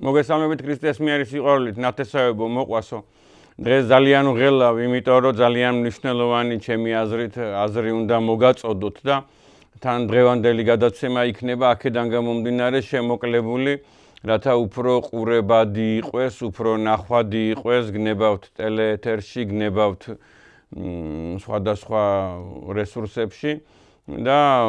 მოგესალმებით ქრისტესმიერი სიყვარულით, ნათესავებო მოყვასო. დღეს ძალიან ვღელავ, იმიტომ რომ ძალიან მნიშვნელოვანი ჩემი აზრი უნდა მოგაწოდოთ და თან დღევანდელი გადაცემა იქნება აქედან გამომდინარე შემოკლებული, რათა უფრო ყურებადი იყოს, უფრო ნახვადი იყოს, გნებავთ ტელეეთერში, გნებავთ სხვადასხვა რესურსებში. და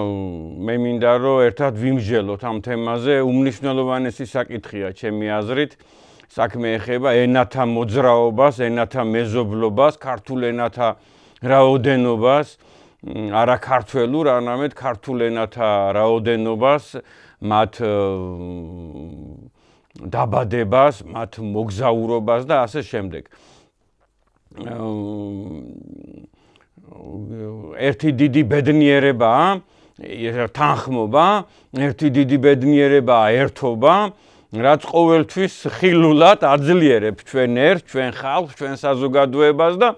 მე მინდა რომ ერთად ვიმსჯელოთ ამ თემაზე, უმნიშვნელოვანესი საკითხია ჩემი აზრით, საქმე ეხება ენათა მოძრაობას, ენათა მეზობლობას, ქართულ ენათა რაოდენობას, არა ქართველურ, არამედ ქართულ ენათა რაოდენობას, მათ დაბადებას, მათ მოგზაურობას და ასე შემდეგ. ერთი დიდი ბედნიერებაა თანხმობა, ერთი დიდი ბედნიერებაა ერთობა, რაც ყოველთვის ხილულად აძლიერებს ჩვენ ერთს, ჩვენ ხალხს, ჩვენ საზოგადოებას და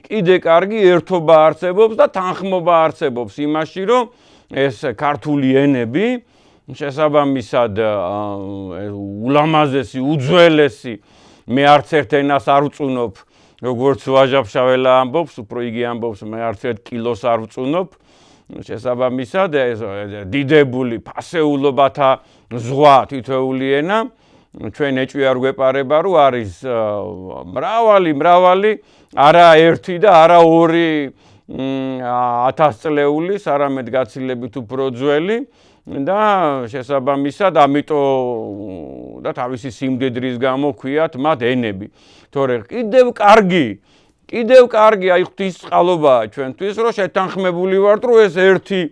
კიდე კარგი ერთობა არსებობს და თანხმობა არსებობს იმაში, რომ ეს ქართული ენები შესაბამისად ულამაზესი, უძველესი, მე არც ერთ ენას არ ვწუნობ, როგორც ვაჟა-ფშაველა ამბობს, უფრო იგი ამბობს, მე არც ერთ კილოს არ ვწუნობ, შესაბამისად დიდებული ფასეულობათა ზღვა თითოეული ენა, ჩვენ ეჭვი არ გვეპარება, რომ არის მრავალი, არა ერთი და არა ორი 1000 წლეულის, არამედ გაცილებით უფრო ძველი და შესაბამისად ამიტომ და თავისი სიმდიდრის გამო ქვიათ მათ ენები. თორე კიდევ კარგი აი ღვთისწყალობაა ჩვენთვის, რომ შეთანხმებული ვართ, რომ ეს ერთი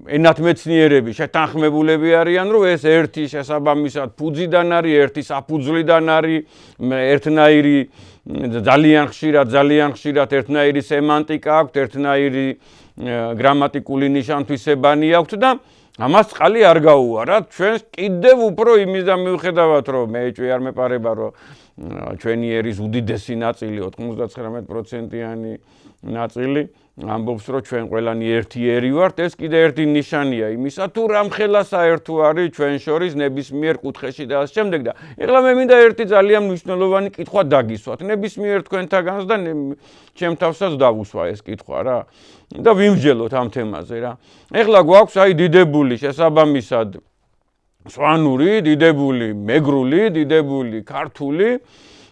ენათმეცნიერები შეთანხმებულები არიან, რომ ეს ერთი შესაბამისად ფუძიდან არის, ერთი საფუძვლიდან არის, ერთნაირი ძალიან ხშირად ერთნაირი სემანტიკა აქვს, ერთნაირი გრამატიკული ნიშანთვისებანი აქვს და ამას წყალი არ გაუვარათ, ჩვენს კიდევ უფრო იმის და მიუხედავად, რომ მე ეჭვი არ მეპარება, რომ ჩვენი ერის უდიდესი ნაწილი 99%-იანი ნაწილი ამბობს, რომ ჩვენ ყველანი ერთი ერი ვართ, ეს კიდე ერთი ნიშანია იმისა, თუ რამხელა საერთო არის ჩვენ შორის ნებისმიერ კუთხეში და ასე შემდეგ და ეხლა მე მინდა ერთი ძალიან მნიშვნელოვანი კითხვა დაგისვათ, ნებისმიერ თქვენთაგანს და ჩემ თავსაც დავუსვა ეს კითხვა რა და ვიმსჯელოთ ამ თემაზე რა. ეხლა გვაქვს აი დიდებული შესაბამისად სვანური, დიდებული მეგრული, დიდებული ქართული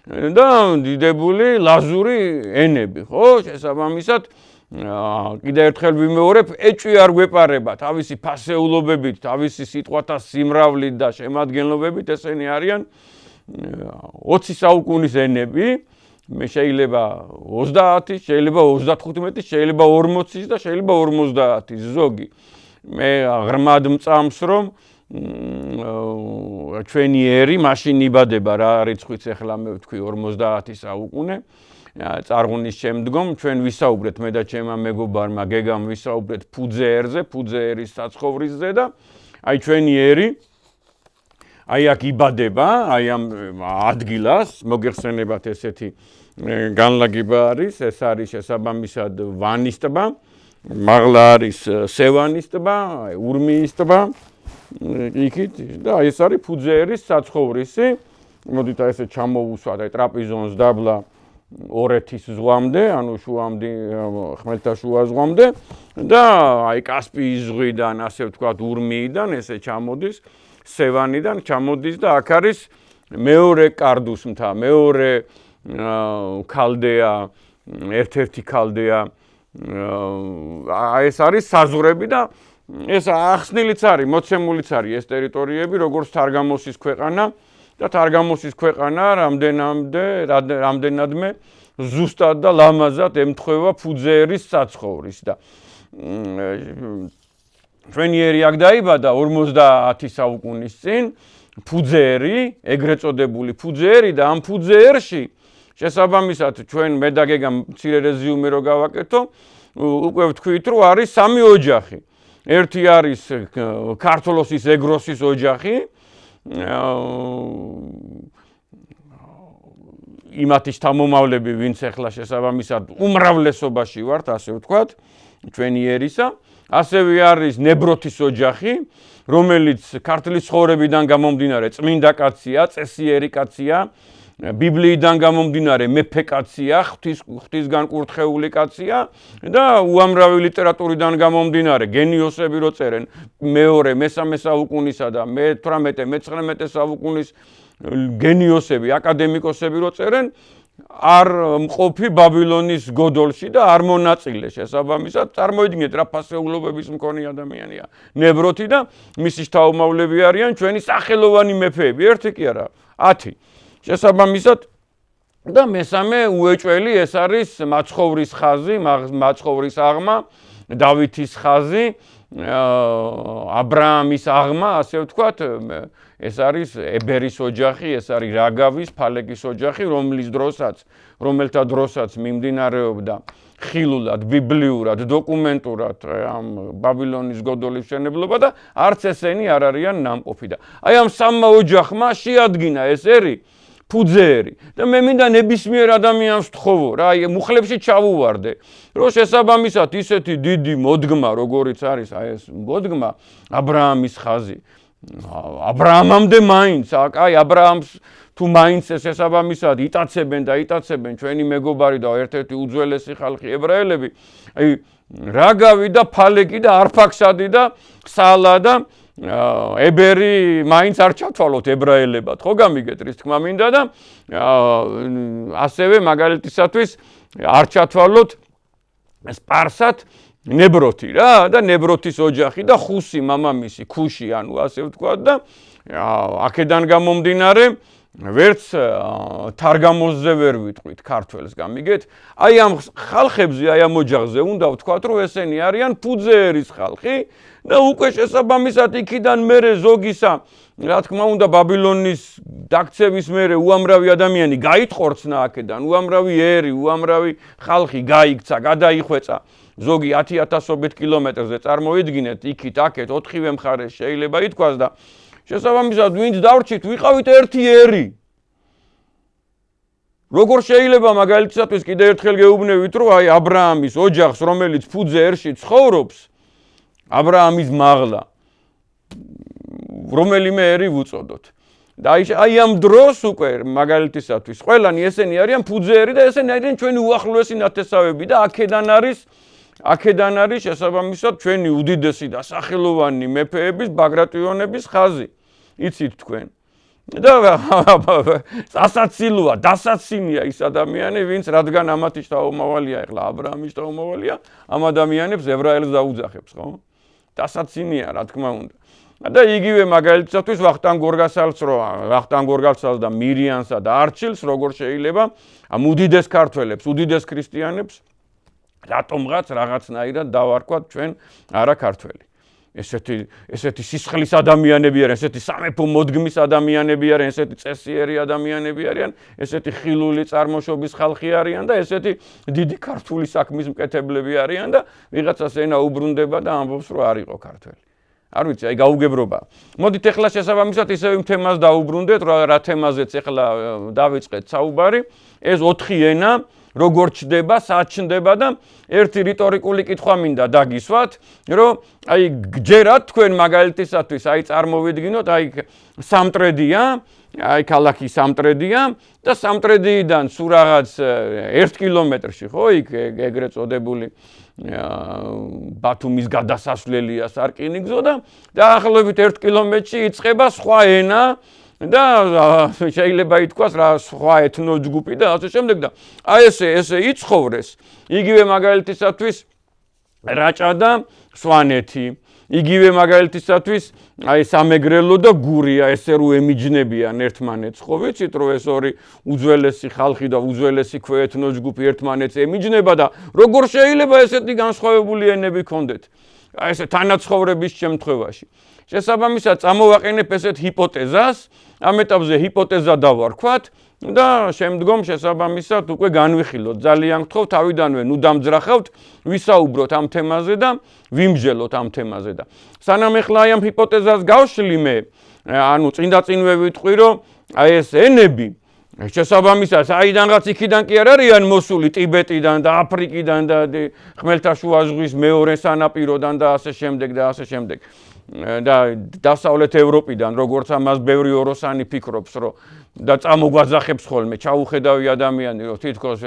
და დიდებული ლაზური ენები, ხო? შესაბამისად კიდე ერთხელ ვიმეორებ, ეჭვი არ გვეპარება თავისი ფასეულობებით, თავისი სიტყვათა სიმრავლით და შემადგენლობებით, ესენი არიან 20 საუკუნის ენები, მე შეიძლება 30, შეიძლება 35, შეიძლება 40 და შეიძლება 50 ზოგი. მე ღრმად მწამს, რომ ჩვენი ერი მაშინ იბადება რა რიცხვიც ეხლა მე ვთქვი 50 საუკუნე წარღვნის შემდგომ ჩვენ ვისაუბრეთ მე და ჩემმა მეგობარმა გეგამ ვისაუბრეთ ფუძეერზე, ფუძეერის საცხოვრისზე და აი ჩვენი ერი აი აქ იბადება, აი ამ ადგილას მოგეხსენებათ ესეთი განლაგება არის, ეს არის შესაბამისად ვანის ტბა, მაღლა არის სევანის ტბა, ურმიის ტბა, იქით და ეს არის ფუძეერის საცხოვრისი. მოდით აი ესე ჩამოვუსვათ აი ტრაპიზონის დაბლა ორეთის ზღვამდე, ანუ შუამდე ხმელთაშუა ზღვამდე და აი კასპიის ზღვიდან, ასე ვთქვათ, ურმიიდან ესე ჩამოდის, სევანიდან ჩამოდის და აქ არის მეორე კარდუს მთა, მეორე ქალდეა, ერთ-ერთი ქალდეა. ეს არის საზღვრები და ეს ახსნილიც არის, მოცემულიც არის ეს ტერიტორიები, როგორც თარგამოსის ქვეყანა და თარგამოსის ქვეყანა რამდენადმე ზუსტად და ლამაზად ემთხვევა ფუძეერის საცხოვრის და ჩვენი ერი აქ დაიბადა 50 საუკუნის წინ, ფუძეერი, ეგრეთ წოდებული ფუძეერი და ამ ფუძეერში შესაბამისად ჩვენ მე და გეგამ მცირე რეზიუმე რო გავაკეთო, უკვე ვთქვით, რომ არის სამი ოჯახი. ერთი არის ქართლოსის ეგროსის ოჯახი, იმათი შთამომავლები, ვინც ახლა შესაბამისად უმრავლესობაში ვართ, ასე ვთქვათ, ჩვენი ერისა. ასევე არის ნებროთის ოჯახი, რომელიც ქართლის ცხოვრებიდან გამომდინარე წმინდა კაცია, წესიერი კაცია, ბიბლიიდან გამომდინარე მეფე კაცია, ღვთისგან კურთხეული კაცია და უამრავი ლიტერატურიდან გამომდინარე გენიოსები რო წერენ მეორე, მესამე საუკუნისა და მე-18, მე-19 საუკუნის გენიოსები, აკადემიკოსები რო წერენ არ მყოფი ბაბილონის გოდოლში და არ მონაწილე შესაბამისად წარმოიდგინეთ რა ფასეულობების მქონე ადამიანია ნებროთი და მისი შთაომავლები არიან ჩვენი სახელოვანი მეფეები ერთი კი არა 10 შესაბამისად და მესამე უეჭველი ეს არის მაცხოვრის ხაზი მაცხოვრის აღმა დავითის ხაზი აბრაამის აღმა ასე ვთქვათ ეს არის ებერის ოჯახი, ეს არის რაგავის, ფალეკის ოჯახი, რომელთა დროსაც მიმდინარეობდა ხილულად, ბიბლიურად, დოკუმენტურად ამ ბაბილონის გოდოლის მშენებლობა და არც ესენი არ არიან ნამყოფი და აი ამ სამმა ოჯახმა შეადგინა ეს ერი ფუძეერი და მე მინდა ნებისმიერ ადამიანს ვთხოვო რა აი მუხლებში ჩავუვარდე რომ შესაბამისად ისეთი დიდი მოდგმა როგორიც არის აი ეს მოდგმა აბრაამის ხაზი აბრაამამდე მაინც აი აბრაამს თუ მაინც შესაბამისად იტაცებენ და იტაცებენ ჩვენი მეგობარი და ერთ-ერთი უძველესი ხალხი ებრაელები აი რაგავი და ფალეკი და არფაქსადი და სალა და ებერი მაინც არ ჩათვალოთ ებრაელებად ხო გამიგეთ რის თქმა მინდა და ასევე მაგალითისათვის არ ჩათვალოთ სპარსად ნებროთი რა და ნებროთის ოჯახი და ხუსი მამამისი ქუში ანუ ასე ვთქვათ და აქედან გამომდინარე ვერც თარგამოზზე ვერ ვიტყვით ქართველს გამიგეთ აი ამ ხალხებზე აი ამ ოჯახზე უნდა ვთქვათ რომ ესენი არიან ფუძეერის ხალხი და უკვე შესაბამისად იქიდან მერე ზოგისა რა თქმა უნდა ბაბილონის დაქცევის მერე უამრავი ადამიანი გაიტყორცნა აქედან უამრავი ერი უამრავი ხალხი გაიქცა გადაიხვეწა ზოგი 10,000-ობით კილომეტრზე წარმოიდგინეთ იქით აქეთ 4-ვე მხარეს შეიძლება ითქვას და შესაბამისად ვინც დავრჩით ვიყავით ერთი ერი როგორ შეიძლება მაგალითისათვის კიდე ერთხელ გეუბნევით რომ აი აბრაამის ოჯახს რომელიც ფუძე ერში ცხოვრობს აბრაამის მაღლა რომელიმე ერი ვუწოდოთ და აი ამ დროს უკვე მაგალითისათვის ყველანი ესენი არიან ფუძეერი და ესენი არიან ჩვენი უახლოესი ნათესავები და აქედან არის შესაბამისად ჩვენი უდიდესი და სახელოვანი მეფეების ბაგრატიონების ხაზი იცით თქვენ და სასაცილოა დასაცინია ის ადამიანი ვინც რადგან ამათი შთაომავალია ეხლა აბრაამის შთაომავალია ამ ადამიანებს ებრაელს დაუძახებს ხო დასაცინია რა თქმა უნდა და იგივე მაგალითისათვის ვახტანგ გორგასალს და მირიანსა და არჩილს როგორ შეიძლება ამ უდიდეს ქართველებს უდიდეს ქრისტიანებს რატომღაც რაღაცნაირად დავარქვათ ჩვენ არა ქართველი ესეთი სისხლის ადამიანები არიან ესეთი სამეფო მოდგმის ადამიანები არიან ესეთი წესიერი ადამიანები არიან ესეთი ხილული წარმოშობის ხალხი არიან და ესეთი დიდი ქართული საქმის მკეთებლები არიან და ვიღაცას ენა უბრუნდება და ამბობს რომ არ იყო ქართველი არ ვიცი აი გაუგებრობა მოდით ეხლა შესაბამისად ისევ იმ თემას დაუბრუნდეთ რა თემაზეც ეხლა დავიწყეთ საუბარი ეს 4 ენა როგორ ჩდება, სად ჩნდება და ერთი რიტორიკული კითხვა მინდა დაგისვათ, რომ აი გჯერათ თქვენ მაგალითისათვის აი წარმოვიდგინოთ, აი სამტრედია, აი ქალაქი სამტრედია და სამტრედიიდან სულ რაღაც 1 კილომეტრში, ხო, იქ ეგრეთ წოდებული ბათუმის გადასასვლელია სარკინიგზო და დაახლოებით 1 კილომეტრში იწყება სხვა ენა და შეიძლება ითქვას რა სხვა ეთნოჯგუფი და ასე შემდეგ და აი ესე იცხოვრეს იგივე მაგალითისათვის რაჭა და სვანეთი იგივე მაგალითისათვის აი სამეგრელო და გურია ესე რო ემიჯნებიან ერთმანეთს ხო ვიცით რომ ეს ორი უძველესი ხალხი და უძველესი ქვეეთნოჯგუფი ერთმანეთს ემიჯნება და როგორ შეიძლება ესეთი განსხვავებული ენები ქონდეთ აი ესე თანაცხოვრების შემთხვევაში შესაბამისად წამოვაყენებ ესეთ ჰიპოთეზას ამ ეტაპზე ჰიპოთეზა დავარქვათ და შემდგომ შესაბამისად უკვე განვიხილოთ ძალიან გთხოვთ თავიდანვე ნუ დამძრახავთ ვისაუბროთ ამ თემაზე და ვიმსჯელოთ ამ თემაზე და სანამ ეხლა აი ამ ჰიპოთეზას გავშლი მე ანუ წინდაწინვე ვიტყვი რომ აი ეს ენები შესაბამისად აიდანღაც იქიდან კი არ არიან მოსული ტიბეტიდან და აფრიკიდან და ხმელთაშუა ზღვის მეორე სანაპიროდან და ასე შემდეგ და დასავლეთ ევროპიდან როგორც ამას ბევრი ოროსანი ფიქრობს რომ და წამოგვაძახებს ხოლმე ჩაუხედავი ადამიანი რომ თითქოს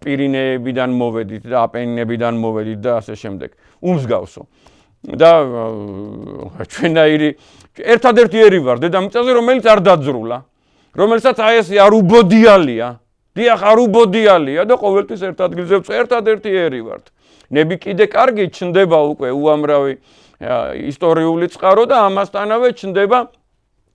პირინეებიდან მოვედით და აპენინებიდან მოვედით და ასე შემდეგ უმსგავსო და ჩვენაირი ერთადერთი ერი ვარ დედამიწაზე რომელიც არ დაძრულა რომელსაც აი ეს არ უბოდიალია დიახ არ უბოდიალია და ყოველთვის ერთ ადგილზე ერთადერთი ერი ვართ ნები კიდე კარგი ჩნდება უკვე უამრავი ისტორიული წყარო და ამასთანავე ჩნდება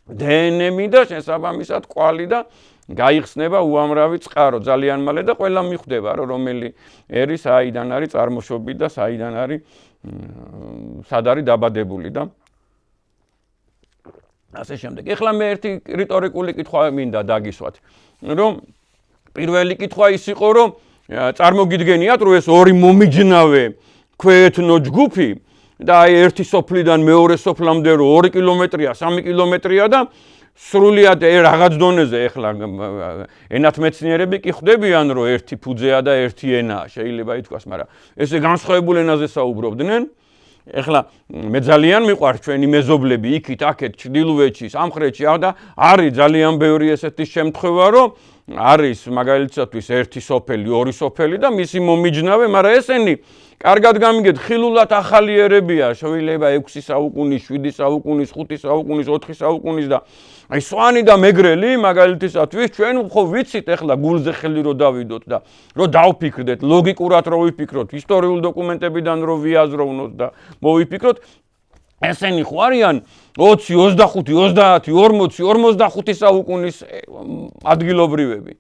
დნმ და შესაბამისად კვალი და გაიხსნება უამრავი წყარო ძალიან მალე და ყველა მიხვდება რომ რომელი ერი საიდან არის წარმოშობილი და საიდან არის სად არის დაბადებული და ასე შემდეგ. ეხლა მე ერთი რიტორიკული კითხვა მინდა დაგისვათ რომ პირველი კითხვა ის იყო რომ წარმოგიდგენიათ რომ ეს ორი მომიჯნავე ქვეეთნო ჯგუფი და აი ერთი სოფლიდან მეორე სოფლამდე რო 2 კილომეტრია 3 კილომეტრია და სრულიად რაღაც დონეზე ეხლა ენათმეცნიერები კი ხვდებიან რომ ერთი ფუძეა და ერთი ენაა შეიძლება ითქვას მაგრამ ესე განსხვავებულ ენაზე საუბრობდნენ ეხლა მე ძალიან მიყვარს ჩვენი მეზობლები იქით აქეთ ჩრდილოეთში სამხრეთში და არის ძალიან ბევრი ესეთი შემთხვევა რომ არის მაგალითად ერთი სოფელი ორი სოფელი და მისი მომიჯნავე მაგრამ ესენი კარგად გამიგეთ ხილულად ახალი ერებია შეიძლება 6 საუკუნის 7 საუკუნის 5 საუკუნის 4 საუკუნის და აი სვანი და მეგრელი მაგალითისათვის ჩვენ ხო ვიცით ეხლა გულზე ხელი რო დავიდოთ და რო დავფიქრდეთ ლოგიკურად რო ვიფიქროთ ისტორიულ დოკუმენტებიდან რო ვიაზროვნოთ და მოვიფიქროთ ესენი ხო არიან 20 25 30 40 45 საუკუნის ადგილობრივები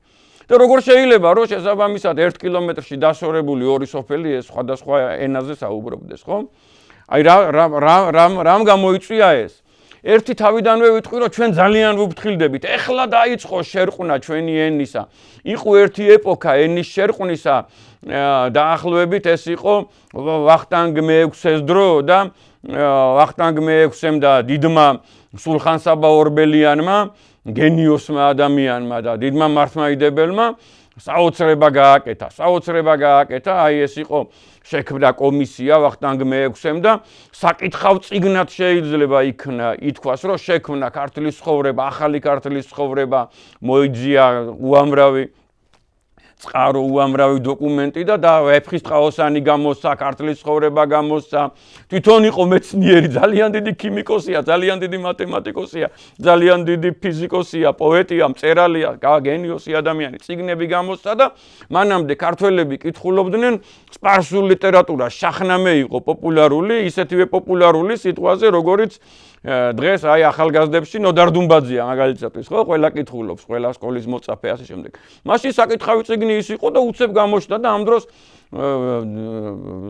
და როგორ შეიძლება რომ შესაბამისად 1 კილომეტრში დასორებული ორი სოფელი ეს სხვადასხვა ენაზე საუბრობდეს ხო? აი რამ გამოიწვია ეს? ერთი თავიდანვე ვიტყვი რომ ჩვენ ძალიან ვუფრთხილდებით. ეხლა დაიწყო შერყნა ჩვენი ენისა. იყო ერთი ეპოქა ენის შერყნისა დაახლოებით ეს იყო ვახტანგ მე-6-ის დრო და ვახტანგ მე-6-ემ და დიდმა სულხან-საბა ორბელიანმა გენიოსმა ადამიანმა და დიდმა მართლმადიდებელმა საოცრება გააკეთა აი ეს იყო შექმნა კომისია ვახტანგ მე-6-ემ და საკითხავ წიგნად შეიძლება ითქვას რომ შექმნა ქართლის ცხოვრება ახალი ქართლის ცხოვრება მოიძია უამრავი წყარო უამრავი დოკუმენტი და ვეფხისტყაოსანი გამოსცა ქართლის ცხოვრება გამოსცა თვითონ იყო მეცნიერი ძალიან დიდი ქიმიკოსია ძალიან დიდი მათემატიკოსია ძალიან დიდი ფიზიკოსია პოეტია მწერალია გენიოსი ადამიანი წიგნები გამოსცა და მანამდე ქართველები კითხულობდნენ სპარსულ ლიტერატურას შაჰნამე იყო პოპულარული ისეთივე პოპულარული სიტყვაზე როგორიც დღეს აი ახალგაზრდებში ნოდარ დუმბაძეა მაგალითად ხო ყველა კითხულობს ყველა სკოლის მოწაფე ასე შემდეგ მაშინ საკითხავი წიგნი ის იყო და უცებ გამოჩნდა და ამ დროს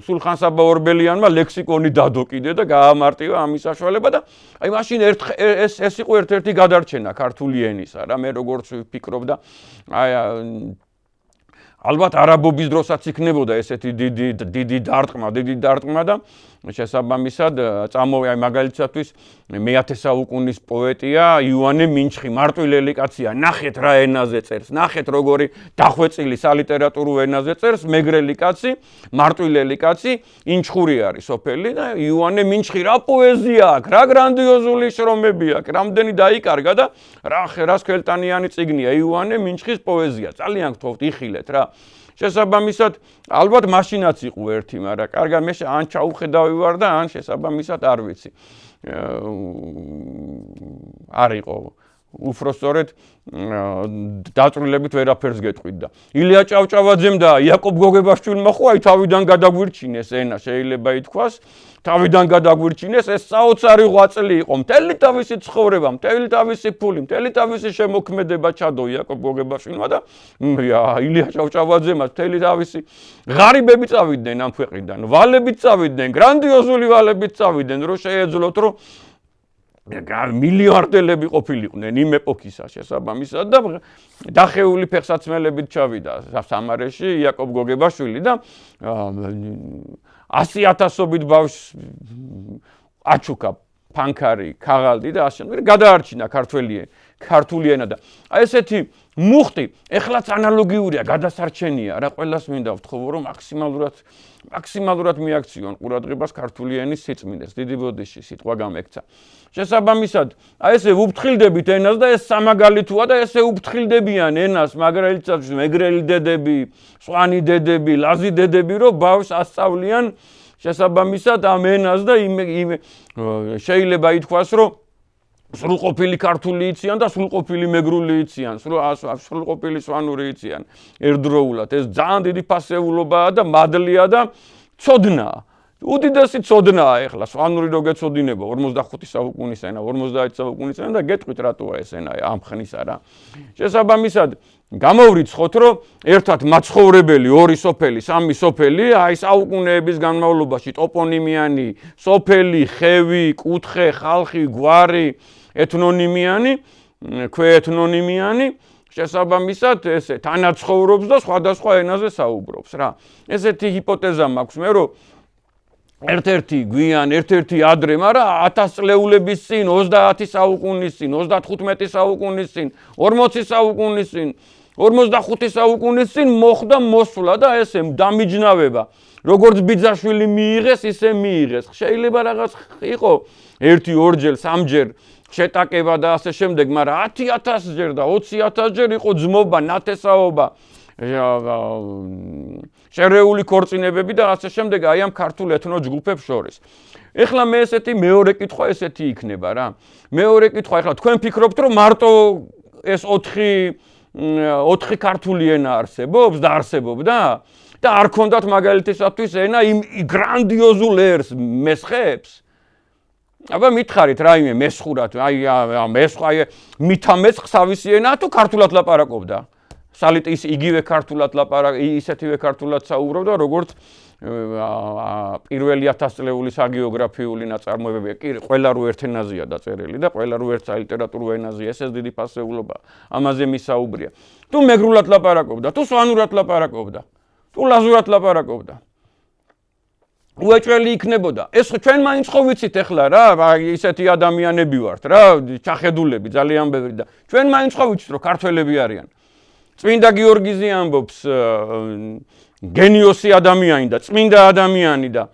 სულხან-საბა ორბელიანმა ლექსიკონი დადო კიდე და გაამარტივა ამის საშუალება და აი მაშინ ეს იყო ერთ-ერთი გადარჩენა ქართული ენისა რა მე როგორც ვფიქრობ და აი ალბათ არაბობის დროსაც იქნებოდა ესეთი დიდი დარტყმა და შესაბამისად წამოვიდა მაგალითად მე-10 საუკუნის პოეტია იოანე მინჩხი მარტვილელი კაცია ნახეთ რა ენაზე წერს ნახეთ როგორი დახვეწილი სალიტერატურო ენაზე წერს მეგრელი კაცი მარტვილელი კაცი ინჩხური არის სოფელი და იოანე მინჩხი რა პოეზია აქვს რა გრანდიოზული შრომები აქვს რამდენი დაიკარგა და რა სქელტანიანი წიგნია იოანე მინჩხის პოეზია ძალიან გთხოვთ იხილეთ რა შესაბამისად ალბათ მაშინაც იყო ერთი მაგრამ კარგად მე ან ჩაუხედავი ვარ და ან შესაბამისად არ ვიცი არ იყო უბრალოდ დაწვრილებით ვერაფერს გეტყვით და ილია ჭავჭავაძემ და იაკობ გოგებაშვილმა ხო აი თავიდან გადაგვირჩინეს ენა შეიძლება ითქვას თავიდან გადაგვირჩინეს ეს საოცარი ღვაწლი იყო მთელი თავისი ცხოვრება მთელი თავისი ფული მთელი თავისი შემოქმედება ჩადო იაკობ გოგებაშვილმა და ილია ჭავჭავაძემა მთელი თავისი ღარიბები წავიდნენ ამ ქვეყნიდან ვალებით წავიდნენ გრანდიოზული ვალებით წავიდნენ რომ შეეძლოთ რომ მილიარდელები ყოფილიყვნენ იმ ეპოქისა შესაბამისად და დახეული ფეხსაცმელებით ჩავიდა სამარეში იაკობ გოგებაშვილი და 100,000-ობით ბავშვს აჩუქა ფანქარი ქაღალდი და ასე გადაარჩინა ქართველი ქართული ენა და აი ესეთი მუხტი ეხლაც ანალოგიურია, გადასარჩენია რა ყველას მინდა ვთხოვო რომ მაქსიმალურად მიაქციონ ყურადღებას ქართული ენის სიწმინდეს. დიდი ბოდიში სიტყვა გამექცა. შესაბამისად, აი ესე ვუფრთხილდებით ენას და ეს სამაგალითოა და ესე უფრთხილდებიან ენას მაგალითად მეგრელი დედები, სვანი დედები, ლაზი დედები, რომ ბავშვს ასწავლიან შესაბამისად ამ ენას და შეიძლება ითქვას, რომ სრულყოფილი ქართული იციან და სრულყოფილი მეგრული იციან, სრულყოფილი სვანური იციან ერთდროულად. ეს ძალიან დიდი ფასეულობაა და მადლია და ცოდნაა. უდიდესი ცოდნაა ეხლა სვანური რო გეცოდინება 45 საუკუნის ენა, 50 საუკუნის ენა და გეტყვით რატოა ეს ენა ამ ხნისა რა. შესაბამისად გამოვრიცხოთ, რომ ერთად მაცხოვრებელი, ორი სოფელი, სამი სოფელი, აი საუკუნეების განმავლობაში ტოპონიმიანი სოფელი, ხევი, კუთხე, ხალხი, გვარი, ეთნონიმიანი, ქვეეთნონიმიანი, შესაბამისად ესე თანაცხოვრობს და სხვადასხვა ენაზე საუბრობს რა. ესეთი ჰიპოთეზა მაქვს მე, რომ ერთ-ერთი გვიან, ერთ-ერთი ადრე, მაგრამ 1000 წლეულების წინ, 30 საუკუნის წინ, 35 საუკუნის წინ, 40 საუკუნის წინ, 45 საუკუნის წინ მოხდა მოსვლა და ესე დამიჯნავება. როგორც ბიძაშვილი მიიღეს, ისე მიიღეს. შეიძლება რაღაც იყო 1-2 სამჯერ შეტაკება და ასე შემდეგ, მაგრამ 10,000 ჯერ და 20,000 ჯერ იყო ძმობა, ნათესაობა, შერეული ქორწინებები და ასე შემდეგ აი ამ ქართულ ეთნო ჯგუფებს შორის. ეხლა მე ესეთი მეორე კითხვა ესეთი იქნება რა. მეორე კითხვა ეხლა თქვენ ფიქრობთ რომ მარტო ეს 4 ქართული ენა არსებობს და არსებობდა და არ ქონდათ მაგალითისათვის ენა იმ გრანდიოზულ ერს მესხებს? აბა მითხარით რაიმე მესხურად, აი მითამესხს ავისი ენა თუ ქართულად ლაპარაკობდა? სალით იგივე ქართულად ისეთივე ქართულად საუბრობდა, როგორც პირველი 1000 წლეული საგეოგრაფიული ნაწარმოებები. კი, ყველა რო ერთ ენაზეა დაწერილი და ყველა რო ერთ სალიტერატურო ენაზეა, ეს დიდი ფასეულობა. ამაზე მისაუბრია. თუ მეგრულად ლაპარაკობდა, თუ სვანურად ლაპარაკობდა, თუ ლაზურად ლაპარაკობდა. უეჭველი იქნებოდა. ეს ჩვენ მაინც ხო ვიცით ეხლა რა, ისეთი ადამიანები ვართ რა, ჩახედულები ძალიან ბევრი და ჩვენ მაინც ხო ვიცით რომ ქართველები არიან. წმინდა გიორგიზი ამბობს გენიოსი ადამიანი და წმინდა ადამიანი და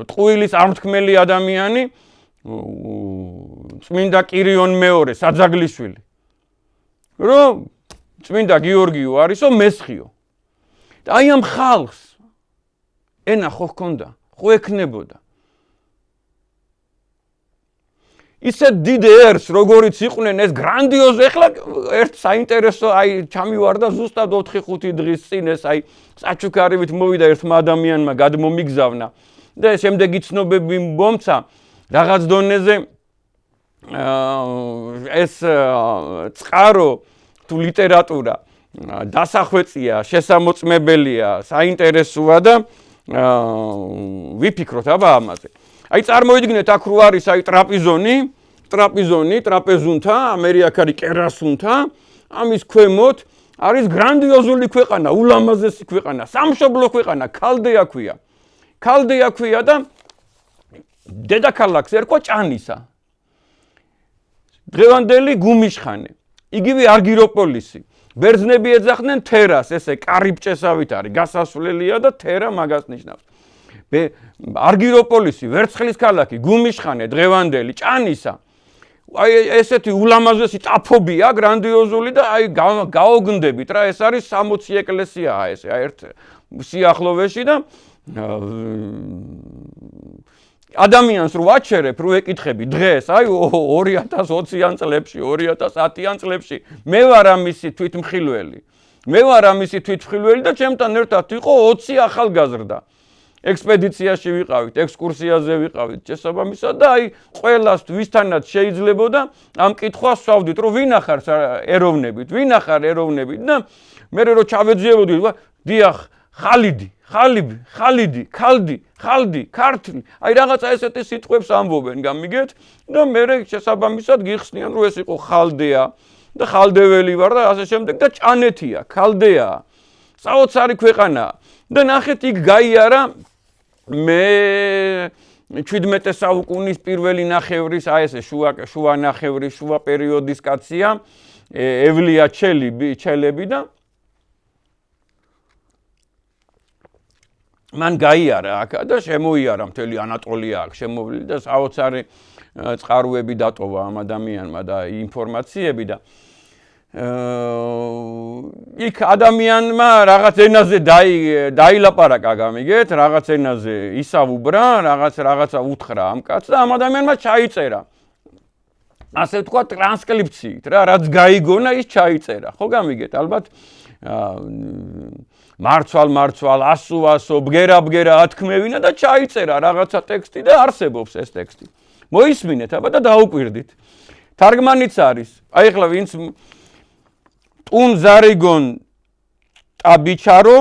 ტყუილის არმთქმელი ადამიანი წმინდა კირიონ მეორე საძაგლიშვილი რომ წმინდა გიორგიო არისო მესხიო და აი ამ ხალხს ენა ხო ჰქონდა, ხო ექნებოდა. ისეთ დიდ ერს, როგორიც იყვნენ ეს გრანდიოზ, ეხლა ერთ საინტერესო, აი ჩამივარდა ზუსტად 4-5 დღის წინ ეს აი საჩუქარივით მოვიდა ერთმა ადამიანმა გადმომიგზავნა და შემდეგი ცნობები მომცა რაღაც დონეზე ეს წყარო თუ ლიტერატურა დასახვეწია, შესამოწმებელია, საინტერესოა და ვიფიქროთ აბა ამაზე. აი წარმოიდგინეთ აქ რო არის აი ტრაპიზონი, ტრაპეზუნთა, ამერიკარი კერასუნთა, ამის ქვემოთ არის გრანდიოზული ქვეყანა, ულამაზესი ქვეყანა, სამშობლო ქვეყანა, ქალდეა ქვია. ქალდეა ქვია და დედაქალაქს ერქვა ჭანისა. დღევანდელი გუმიშხანე, იგივე არგიროპოლისი. ბერძნები ეძახდნენ თერას, ესე კარიბჭესავით არის, გასასვლელია და თერა მაგას ნიშნავს. არგიროპოლისი, ვერცხლის ქალაქი, გუმიშხანე, დღევანდელი, ჭანისა. აი ესეთი ულამაზესი ტაფობია, გრანდიოზული და აი გაოგნდებით რა, ეს არის 60 ეკლესიაა ესე, აი ერთ სიახლოვეში და ადამიანს რო ვაჩერებ, რო ეკითხები დღეს, აი 2020-იან წლებში, 2010-იან წლებში, მე ვარ ამისი თვითმხილველი. მე ვარ ამისი თვითმხილველი და ჩემთან ერთად იყო 20 ახალგაზრდა. ექსპედიციაში ვიყავით, ექსკურსიაზე ვიყავით, შესაბამისად და აი ყველას ვისთანაც შეიძლებოდა ამ კითხვას ვსვავდით, რომ ვინ ახარ ეროვნებით და მე რო ჩავეძიებოდი, დიახ, ხალიდი, ხალდი, ქართლი, აი რაღაცა ესეთი სიტყვებს ამბობენ, გამიგეთ? და მე შესაბამისად გიხსნიან, რომ ეს იყო ხალდეა და ხალდეველი ვარ და ასე შემდეგ და ჭანეთია, ქალდეა. საოცარი ქვეყანაა. და ნახეთ იქ გაიარა მე 17 საუკუნის პირველი ნახევრის, აი ესე შუა ნახევრის, შუა პერიოდის კაცია, ევლია ჩელები და მან გაიარა აქ და შემოიარა მთელი ანატოლია აქ შემოვლილი და საოცარი წყაროები დატოვა ამ ადამიანმა და ინფორმაციები და იქ ადამიანმა რაღაც ენაზე დაილაპარაკა გამიგეთ, რაღაც ენაზე ისაუბრა, რაღაცა უთხრა ამ კაცს და ამ ადამიანმა ჩაიწერა. ასე ვთქვა ტრანსკრიფციით რა, რაც გაიგონა ის ჩაიწერა. ხო გამიგეთ, ალბათ მარცვალ, ასო, ბგერა ათქმევინა და ჩაიწერა რაღაცა ტექსტი და არსებობს ეს ტექსტი. მოისმინეთ აბა და დაუკვირდით. თარგმანიც არის. აი ახლა ვინც ტუნ ზარიგონ ტაბიჩარო,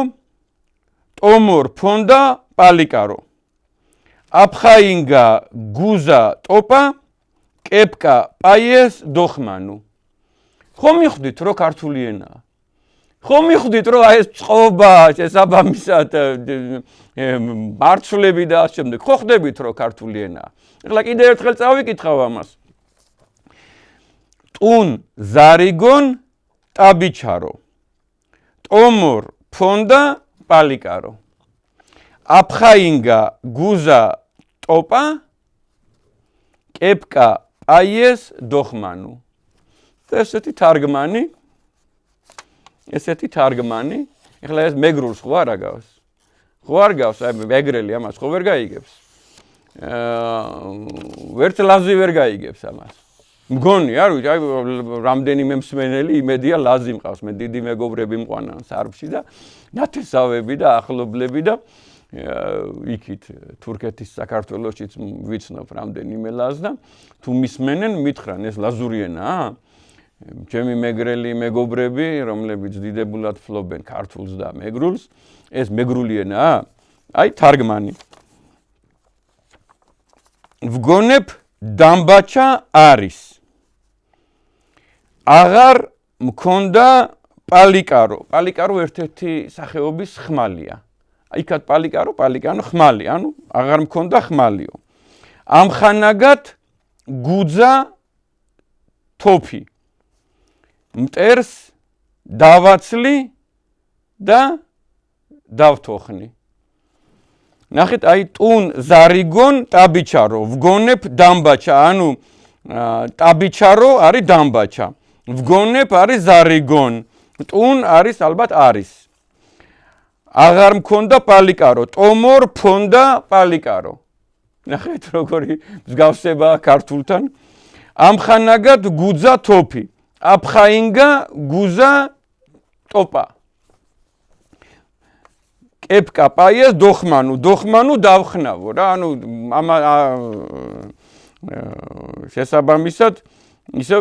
ტომორ ფონდა პალიკარო. აფხაინგა გუზა ტოპა, კეპკა პაიეს დოხმანუ. ხო მიხვდით რო ქართული ენაა? ხო მიხვდით რომ აი ეს წყობა შესაბამისად მარცვლები და ამ შემდეგ ხო ხდებით რომ ქართული ენაა. ეხლა კიდე ერთხელ წავიკითხავ ამას. ტუნ ზარიგონ ტაბიჩარო. ტომორ ფონდა პალიკარო. აფხაინგა გუზა ტოპა, კეპკა პაიეს დოხმანუ. ესეთი თარგმანი ესეთი თარგმანი, ეხლა ეს მეგრულს ხო არ აგავს? ხო არ გავს, აი მეგრელი ამას ხო ვერ გაიგებს? ვერც ლაზი ვერ გაიგებს ამას. მგონი, არ ვიცი, აი რამდენიმე მსმენელი იმედია ლაზი მყავს, მე დიდი მეგობრები მყვანან სარბში და ნათესავები და ახლობლები და იქით თურქეთის საქართველოშიც ვიცნობ რამდენიმე ლაზს და თუ მისმენენ, მითხრან ეს ლაზური ენაა? ჩემი მეგრელი მეგობრები, რომლებიც დიდებულად ფლობენ ქართულს და მეგრულს, ეს მეგრული ენაა? აი თარგმანი. ვგონებ დამბაჩა არის. აღარ მქონდა პალიკარო. პალიკარო ერთ-ერთი სახეობის ხმალია. იქად პალიკანო ხმალი, ანუ აღარ მქონდა ხმალიო. ამხანაგად გუძა თოფი. მტერს დავაცლი და დავთოხნი. ნახეთ, აი ტუნ ზარიგონ ტაბიჩარო, ვგონებ დამბაჩა, ანუ ტაბიჩარო არის დამბაჩა. ვგონებ არის ზარიგონ, ტუნ არის ალბათ არის. აღარ მქონდა პალიკარო, ტომორ ფონდა პალიკარო. ნახეთ როგორი მსგავსებაა ქართულთან. ამხანაგად გუძა თოფი. აფხაინგა გუზა ტოპა. კეპკა პაიეს დოხმანუ დავხნავო რა, ანუ შესაბამისად ისე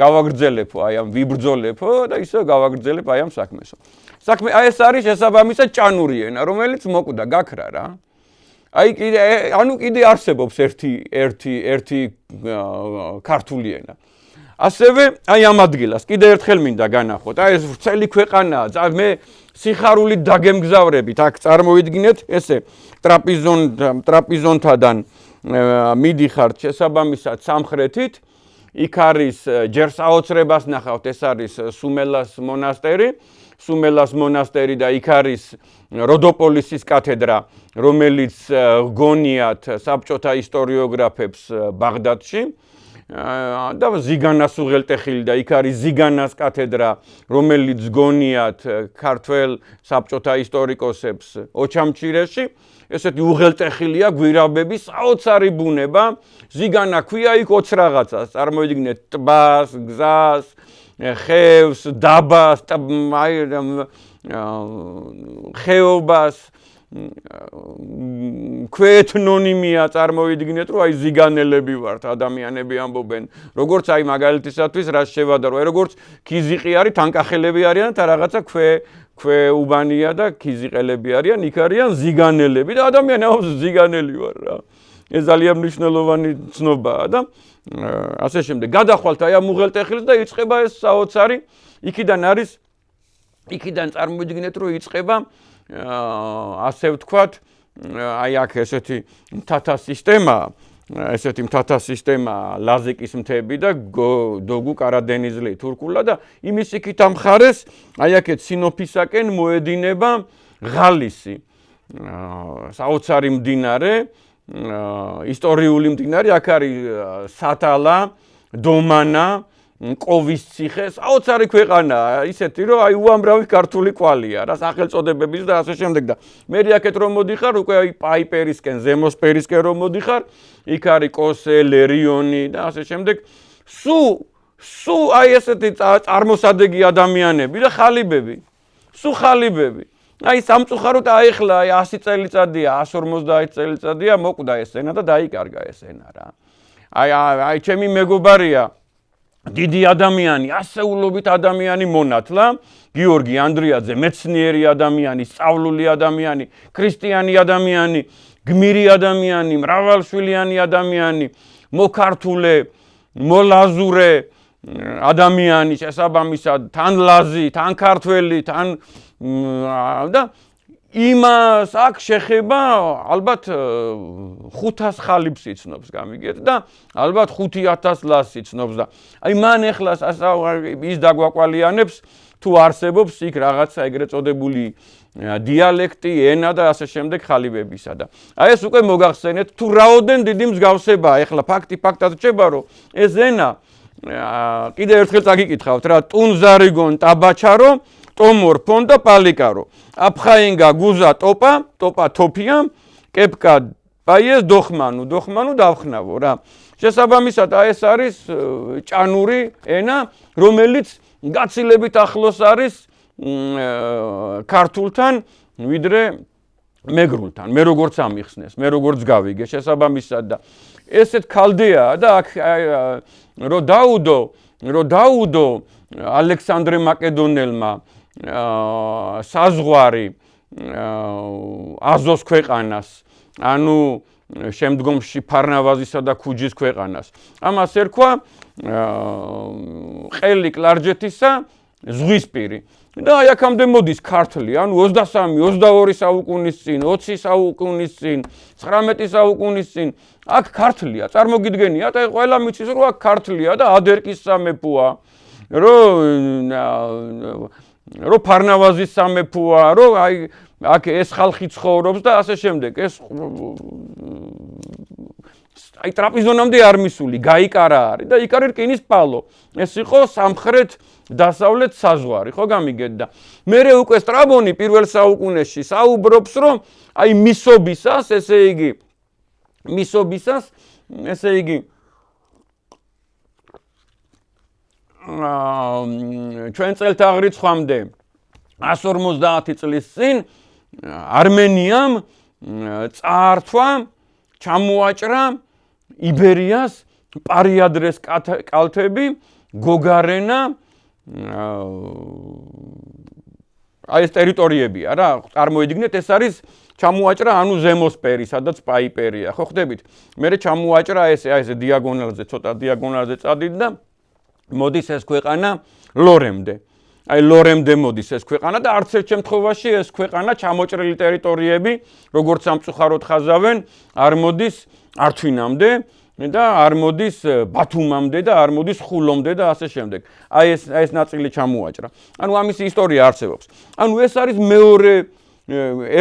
გავაგრძელებო, აი ამ ვიბრძოლებო და ისე გავაგრძელებ აი ამ საქმესო. საქმე აი ეს არის შესაბამისად ჭანური ენა, რომელიც მოკვდა გაქრა რა. აი კიდე არსებობს ერთი ქართული ენა. ასევე აი ამ ადგილას კიდე ერთხელ მინდა განახოთ. აი ეს ვრცელი ქვეყანაა. მე სიხარულით დაგემგზავრებით. აქ წარმოვიდგინეთ ესე ტრაპიზონთადან მიდიხართ შესაბამისად სამხრეთით. იქ არის ჯერ საოცრებას ნახავთ, ეს არის სუმელას მონასტერი. სუმელას მონასტერი და იქ არის როდოპოლისის კათედრა, რომელიც გონიათ საბჭოთა ისტორიოგრაფებს ბაღდადში. და ზიგანას უღელტეხილი და იქ არის ზიგანას კათედრა, რომელიც გონიათ ქართველ საბჭოთა ისტორიკოსებს ოჩამჩირეში. ესეთი უღელტეხილია გვირაბები, საოცარი ბუნება. ზიგანა ქვია იქ 20 რაღაცას. წარმოიდგინეთ ტბას, გზას, ხევს, დაბას, ხეობას. ქვეთნონიმია წარმოვიდგინეთ, რომ აი ზიგანელები ვართ, ადამიანები ამბობენ, როგორც აი მაგალითისათვის რა შევადარო, აი როგორც ქიზიყი არის, თანკახელები არიან და რაღაცა ქვეუბანია და ქიზიყელები არიან, იქ არიან ზიგანელები და ადამიანი ამბობს ზიგანელი ვარ რა. ეს ძალიან მნიშვნელოვანი ცნობაა და ასე შემდეგ. გადახვალთ აი ამ უღელტეხილს და იწყება ეს საოცარი, იქიდან წარმოიდგინეთ, რომ იწყება ასე ვთქვათ, აი აქ ესეთი მთათა სისტემა ლაზიკის მთები და დოგუ კარადენიზლი თურქულა და იმის იქით ამ მხარეს აი აქეთ სინოფისაკენ მოედინება ღალისი საოცარი მდინარე ისტორიული მდინარე აქ არის სათალა დომანა კოვის ციხე საოცარი ქვეყანა ისეთი რომ აი უამრავი ქართული კვალია რა სახელწოდებების და ასე შემდეგ და მე აქეთ რომ მოდიხარ უკვე აი პაიპერისკენ ზემოსპერისკენ რომ მოდიხარ იქ არის კოსე ლერიონი და ასე შემდეგ სუ აი ესეთი წარმოსადეგი ადამიანები და ხალიბები აი სამწუხაროდ აიხლა აი 100 წელიწადია 150 წელიწადია მოკვდა ეს ენა და დაიკარგა ეს ენა რა აი ჩემი მეგობარია დიდი ადამიანი, ასეულობით ადამიანი მონათლა, გიორგი ანდრიაძე, მეცნიერი ადამიანი, სწავლული ადამიანი, ქრისტიანი ადამიანი, გმირი ადამიანი, მრავალშვილიანი ადამიანი, მოქართულე, მოლაზურე ადამიანი, შესაბამისად, თან ლაზი, თან ქართველი, თან და იმას აქ შეხება ალბათ 500 ხალიფს იცნობს გამიგეთ და ალბათ 5000 ლას იცნობს და აი მან ეხლა ის დაგვაკვალიანებს თუ არსებობს იქ რაღაცა ეგრეთ წოდებული დიალექტი, ენა და ასე შემდეგ ხალიფებისა და აი ეს უკვე მოგახსენეთ თუ რაოდენ დიდი მსგავსებაა ეხლა ფაქტად რჩება რომ ეს ენა კიდე ერთხელ წაგიკითხავთ რა ტუნზარიგონ ტაბაჩარო ტომორ ფონდა პალიკარო აფხაინგა გუზა ტოპა თოფია კეპკა პაიეს დოხმანუ დავხნავო რა შესაბამისად აი ეს არის ჭანური ენა რომელიც გაცილებით ახლოს არის ქართულთან ვიდრე მეგრულთან მე როგორც ამიხსნეს მე როგორც გავიგე შესაბამისად და ესეთ ქალდეა და აქ რო დაუდო ალექსანდრე მაკედონელმა საზღვარი აზოს ქვეყანას ანუ შემდგომში ფარნავაზისა და ქუჯის ქვეყანას ამას ერქვა ყელი კლარჯეთისა ზღვისპირი და აი აქამდე მოდის ქართლი ანუ 23-22 საუკუნის წინ 20 საუკუნის წინ 19 საუკუნის წინ აქ ქართლია წარმოგიდგენიათ აი ყველა მიცის რომ აქ ქართლია და ადერკის სამეფოა რო ფარნავაზის სამეფოა რო აი აქ ეს ხალხი ცხოვრობს და ასე შემდეგ ეს აი ტრაპიზონამდე არ მისული გაიკარა არის და იქ არის რკინის პალო ეს იყო სამხრეთ დასავლეთ საზღვარი ხო გამიგეთ და მერე უკვე სტრაბონი პირველ საუკუნეში საუბრობს რომ აი მისობისას ესე იგი ჩვენ წელთაღრიცხვამდე 150 წლის წინ არმენიამ წაართვა ჩამოაჭრა იბერიას პარიადრეს კალთები გოგარენა აი ეს ტერიტორიებია რა წარმოიდგინეთ ეს არის ჩამოაჭრა ანუ ზემოსპერი სადაც პაიპერია ხო ხდებით მერე ჩამოაჭრა ეს დიაგონალზე ცოტა დიაგონალზე წადიდა მოდის ეს ქვეყანა ლორემდე აი ლორემდე მოდის ეს ქვეყანა და არც ერთ შემთხვევაში ეს ქვეყანა ჩამოჭრილი ტერიტორიები როგორც სამწუხაროდ ხაზავენ არ მოდის ართვინამდე და არ მოდის ბათუმამდე და არ მოდის ხულომდე და ასე შემდეგ აი ეს ნაწილი ჩამოაჭრა ანუ ამის ისტორია არსებობს ანუ ეს არის მეორე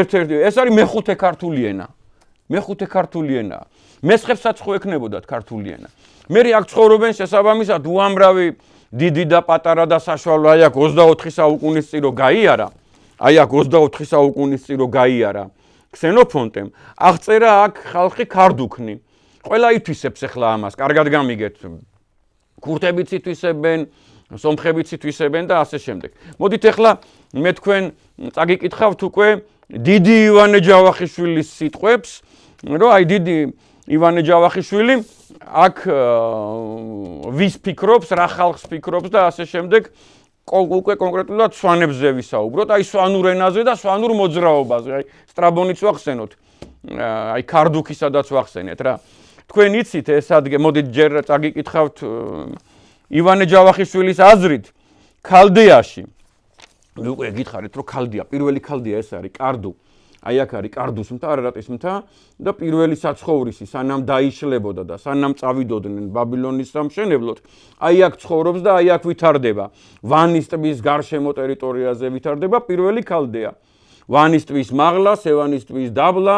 ერთ-ერთი ეს არის მეხუთე ქართული ენა მესხებსაც ხო ექნებოდათ ქართული ენა მე აქ ცხოვრობენ შესაბამისად უამრავი დიდი და პატარა და საშუალო აი აქ 24 საუკუნის წინ რო გაიარა ქსენოფონტემ აღწერა აქ ხალხი ქარდუქნი ყველა ითვისებს ახლა ამას კარგად გამიგეთ ქურთებიც ითვისებენ სომხებიც ითვისებენ და ასე შემდეგ მოდით ახლა მე თქვენ წაგიკითხავთ უკვე დიდი ივანე ჯავახიშვილის სიტყვებს რომ აი დიდი ივანე ჯავახიშვილი აქ ვის ფიქრობს, რა ხალხს ფიქრობს და ასე შემდეგ უკვე კონკრეტულად სვანებზე ვისაუბროთ, აი სვანურ ენაზე და სვანურ მოძრაობაზე, აი სტრაბონიც ვახსენოთ, აი ქარდუქისადაც ვახსენეთ რა. თქვენ იცით ეს ადგე, მოდით ჯერ წაგიკითხავთ ივანე ჯავახიშვილის აზრით ქალდეაში. უკვე გითხარით რომ ქალდია, პირველი ქალდია ეს არის კარდუ. აი აქ არის კარდუს მთა, არარატის მთა და პირველი საცხოვრისი სანამ დაიშლებოდა და სანამ წავიდოდნენ ბაბილონის სამშენებლოდ, აი აქ ცხოვრობს და აი აქ ვითარდება. ვანის ტბის გარშემო ტერიტორიაზე ვითარდება პირველი ქალდეა. ვანის ტბის მაღლა, სევანის ტბის დაბლა,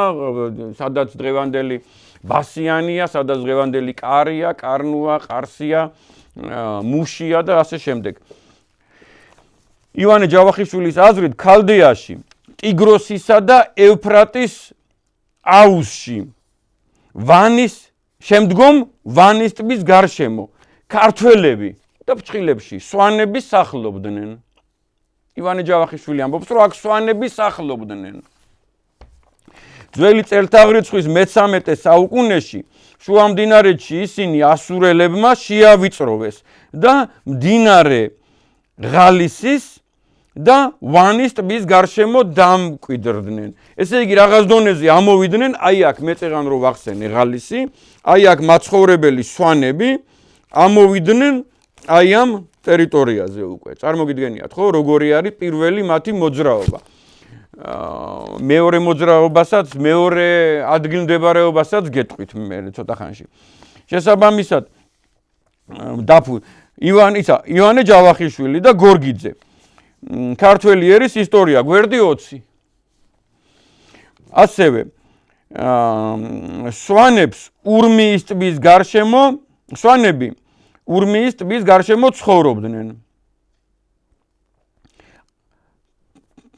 სადაც დღევანდელი ბასიანია, სადაც დღევანდელი კარია, კარნუა, ყარსია, მუშია და ასე შემდეგ. ივანე ჯავახიშვილის აზრით ქალდეაში ტიგროსისა და ევფრატის აუზში ვანის შემდგომ ვანის ტბის გარშემო ქართველები და ფრჩხილებში სვანები სახლობდნენ. ივანე ჯავახიშვილი ამბობს, რომ აქ სვანები სახლობდნენ. ძველი წელთაღრიცხვის მე-13 საუკუნეში შუამდინარეთში ისინი ასურელებმა შეავიწროვეს და მდინარე ღალისის და ვანის ტბის გარშემო დამკვიდრდნენ. ესე იგი რაღაც დონეზე ამოვიდნენ, აი აქ მეწეღან რო ვახსენე ღალისი, აი აქ მაცხოვრებელი სვანები ამოვიდნენ აი ამ ტერიტორიაზე უკვე. წარმოგიდგენიათ ხო, როგორი არის პირველი მათი მოძრაობა. მეორე მოძრაობასაც, მეორე ადგილმდებარეობასაც გეტყვით მე ცოტა ხანში. შესაბამისად ივანე ჯავახიშვილი და გორგიძე. ქართველი ერის ისტორია, გვერდი 20. ასევე სვანები ურმიის ტბის გარშემო ცხოვრობდნენ.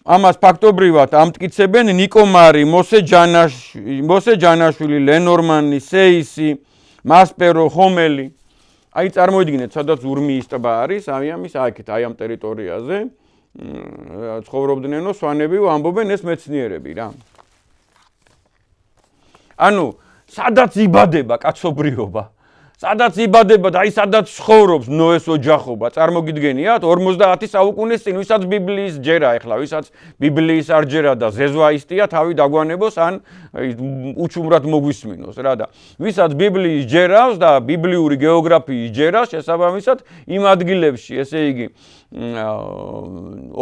ამას ფაქტობრივად ამტკიცებენ ნიკომარი, მოსე ჯანაშვილი, ლენორმანი, სეისი, მასპერო, ხომელი. აი წარმოიდგინეთ, სადაც ურმიის ტბა არის, აი ამ ტერიტორიაზე ცხოვრობდნენო სვანები, ამბობენ ეს მეცნიერები რა. ანუ სადაც იბადება კაცობრიობა, სადაც იბადება და აი სადაც ცხოვრობს ნოეს ოჯახობა, წარმოგიდგენიათ 50 საუკუნის წინ, ვისაც ბიბლიის ჯერა ეხლა, ვისაც ბიბლიის არ ჯერა და ზეზვაისტია, თავი დაგვანებოს ან უჩუმრად მოგვისმინოს რა და ვისაც ბიბლიის ჯერავს და ბიბლიური გეოგრაფიის ჯერას, შესაბამისად იმ ადგილებში, ესე იგი 48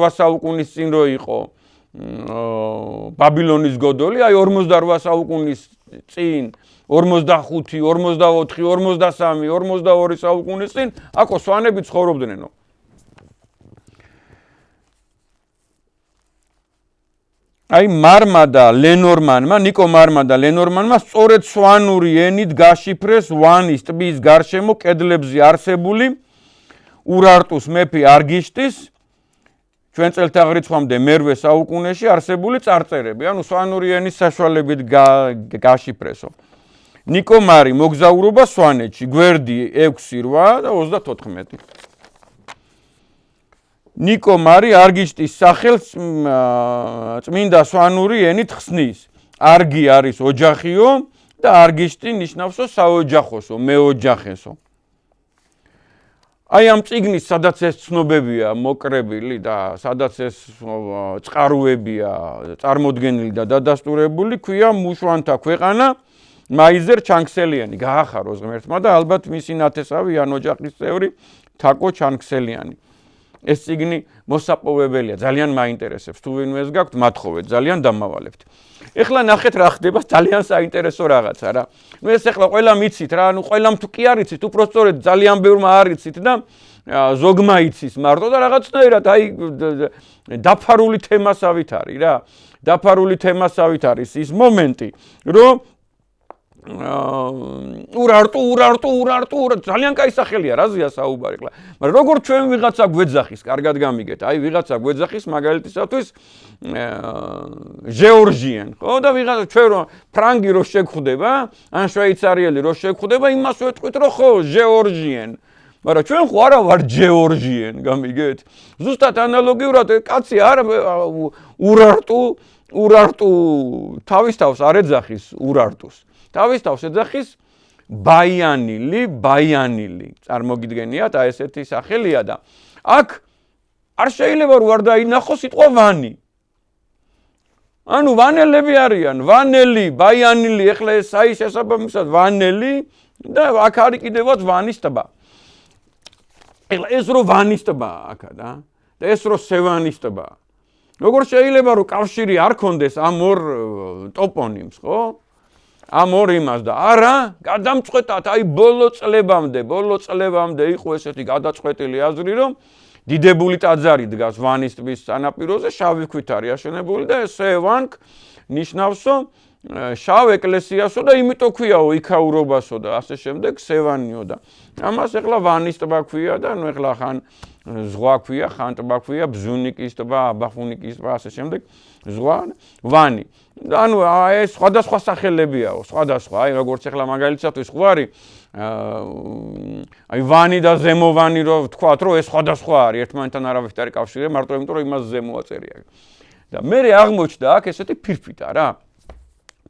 საუკუნის წინ რო იყო ბაბილონის გოდოლი, აი 48 საუკუნის წინ 45, 44, 53, 42 საუკუნის წინ აქ სვანები ცხოვრობდნენო. აი ნიკო მარმა და ლენორმანმა სწორედ სვანური ენით გაშიფრეს ვანის ტბის გარშემო კედლებზე არსებული ურარტუს მეფე არგიშტის ჩვენ წელთაღრიცხვამდე მერვე საუკუნეში არსებული წარწერები, ანუ სვანური ენის საშუალებით გაშიფრესო. ნიკო მარი მოგზაურობა სვანეთში, გვერდი 6-8 და 34. ნიკო მარი არგიშტის სახელს წმინდა სვანური ენით ხსნის. არგი არის ოჯახიო და არგიშტი ნიშნავსო საოჯახოსო, მეოჯახესო. აი ამ წიგნის, სადაც ეს ცნობებია მოკრებილი და სადაც ეს წყაროებია წარმოდგენილი და დადასტურებული, ქვია მუშვანთა ქვეყანა მაიზერ ჩანქსელიანი, გაახაროს ღმერთმა და ალბათ მისი ნათესავი ან ოჯახის წევრი თაკო ჩანქსელიანი. ეს წიგნი მოსაპოვებელია, ძალიან მაინტერესებს. თუ ვინმეს გაქვთ, მათხოვეთ, ძალიან დამავალებთ. ეხლა ნახეთ რა ხდება, ძალიან საინტერესო რაღაცა რა. ეს ეხლა ყველამ იცით რა, ყველამ თუ კი არ იცით, უпростоრედ ძალიან ბევრმა არ იცით და ზოგმა იცის მარტო და რაღაცნაირად აი დაფარული თემასავით არის რა. დაფარული თემასავით არის ის მომენტი, რომ ურარტუ ძალიან კაი სახელია, რაზეა საუბარი ხლა. მაგრამ როგორ ჩვენ ვიღაცა გვეძახის, კარგად გამიგეთ, აი ვიღაცა გვეძახის მაგალითისათვის ჟეორჟიენ, ხო და ვიღაცა ჩვენ რომ ფრანგი რო შეგხვდება, ან შვეიცარიელი რო შეგხვდება, იმას ვეთქვით რომ ხო, ჟეორჟიენ. მაგრამ ჩვენ ხო არა ვარ ჟეორჟიენ, გამიგეთ? ზუსტად ანალოგიურად კაცი არ ურარტუ თავის თავს არ ეძახის ურარტუს. თავის თავს ეძახის ბაიანილი. წარმოგიდგენიათ, აი ესეთი სახელია და აქ არ შეიძლება რომ არ დაინახოს სიტყვა ვანი. ანუ ვანელები არიან, ვანელი, ბაიანილი, ეხლა ეს აი შესაბამისად ვანელი და აქ არის კიდევაც ვანის ტბა. ეხლა ეს რო ვანის ტბაა აქა და ეს რო სევანის ტბაა. როგორ შეიძლება რომ კავშირი არ ქონდეს ამ ორ ტოპონიმს, ხო? ამ ორ იმას და არა, გადამწყვეტად, აი ბოლო წლებამდე იყო ესეთი გადაწყვეტილი აზრი, რომ დიდებული ტაძარი დგას ვანის ტბის სანაპიროზე, შავი ქვით არის აშენებული და ეს სევანკ ნიშნავსო შავ ეკლესიასო და იმიტომ ქვიაო იქაურობასო და ასე შემდეგ სევანიო და ამას ეხლა ვანის ტბა ქვია და ნუ ეხლა ხან ზღვა ქვია, ხან ტბა ქვია, ბზუნიკის ტბა, აბახუნიკის ტბა, ასე შემდეგ ზღვა, ვანი. და ანუ ეს სხვადასხვა სახელებიაო, სხვადასხვა, აი როგორც ეხლა მაგალითად ზღვარი აი ვანი და ზემოვანი რო ვთქვათ, რომ ეს სხვადასხვა არის, ერთმანეთთან არავითარ არ იკავშირებს, მარტო იმიტომ რომ იმას ზემოა წერია. და მე აღმოჩნდა აქ ესეთი ფირფიტა რა.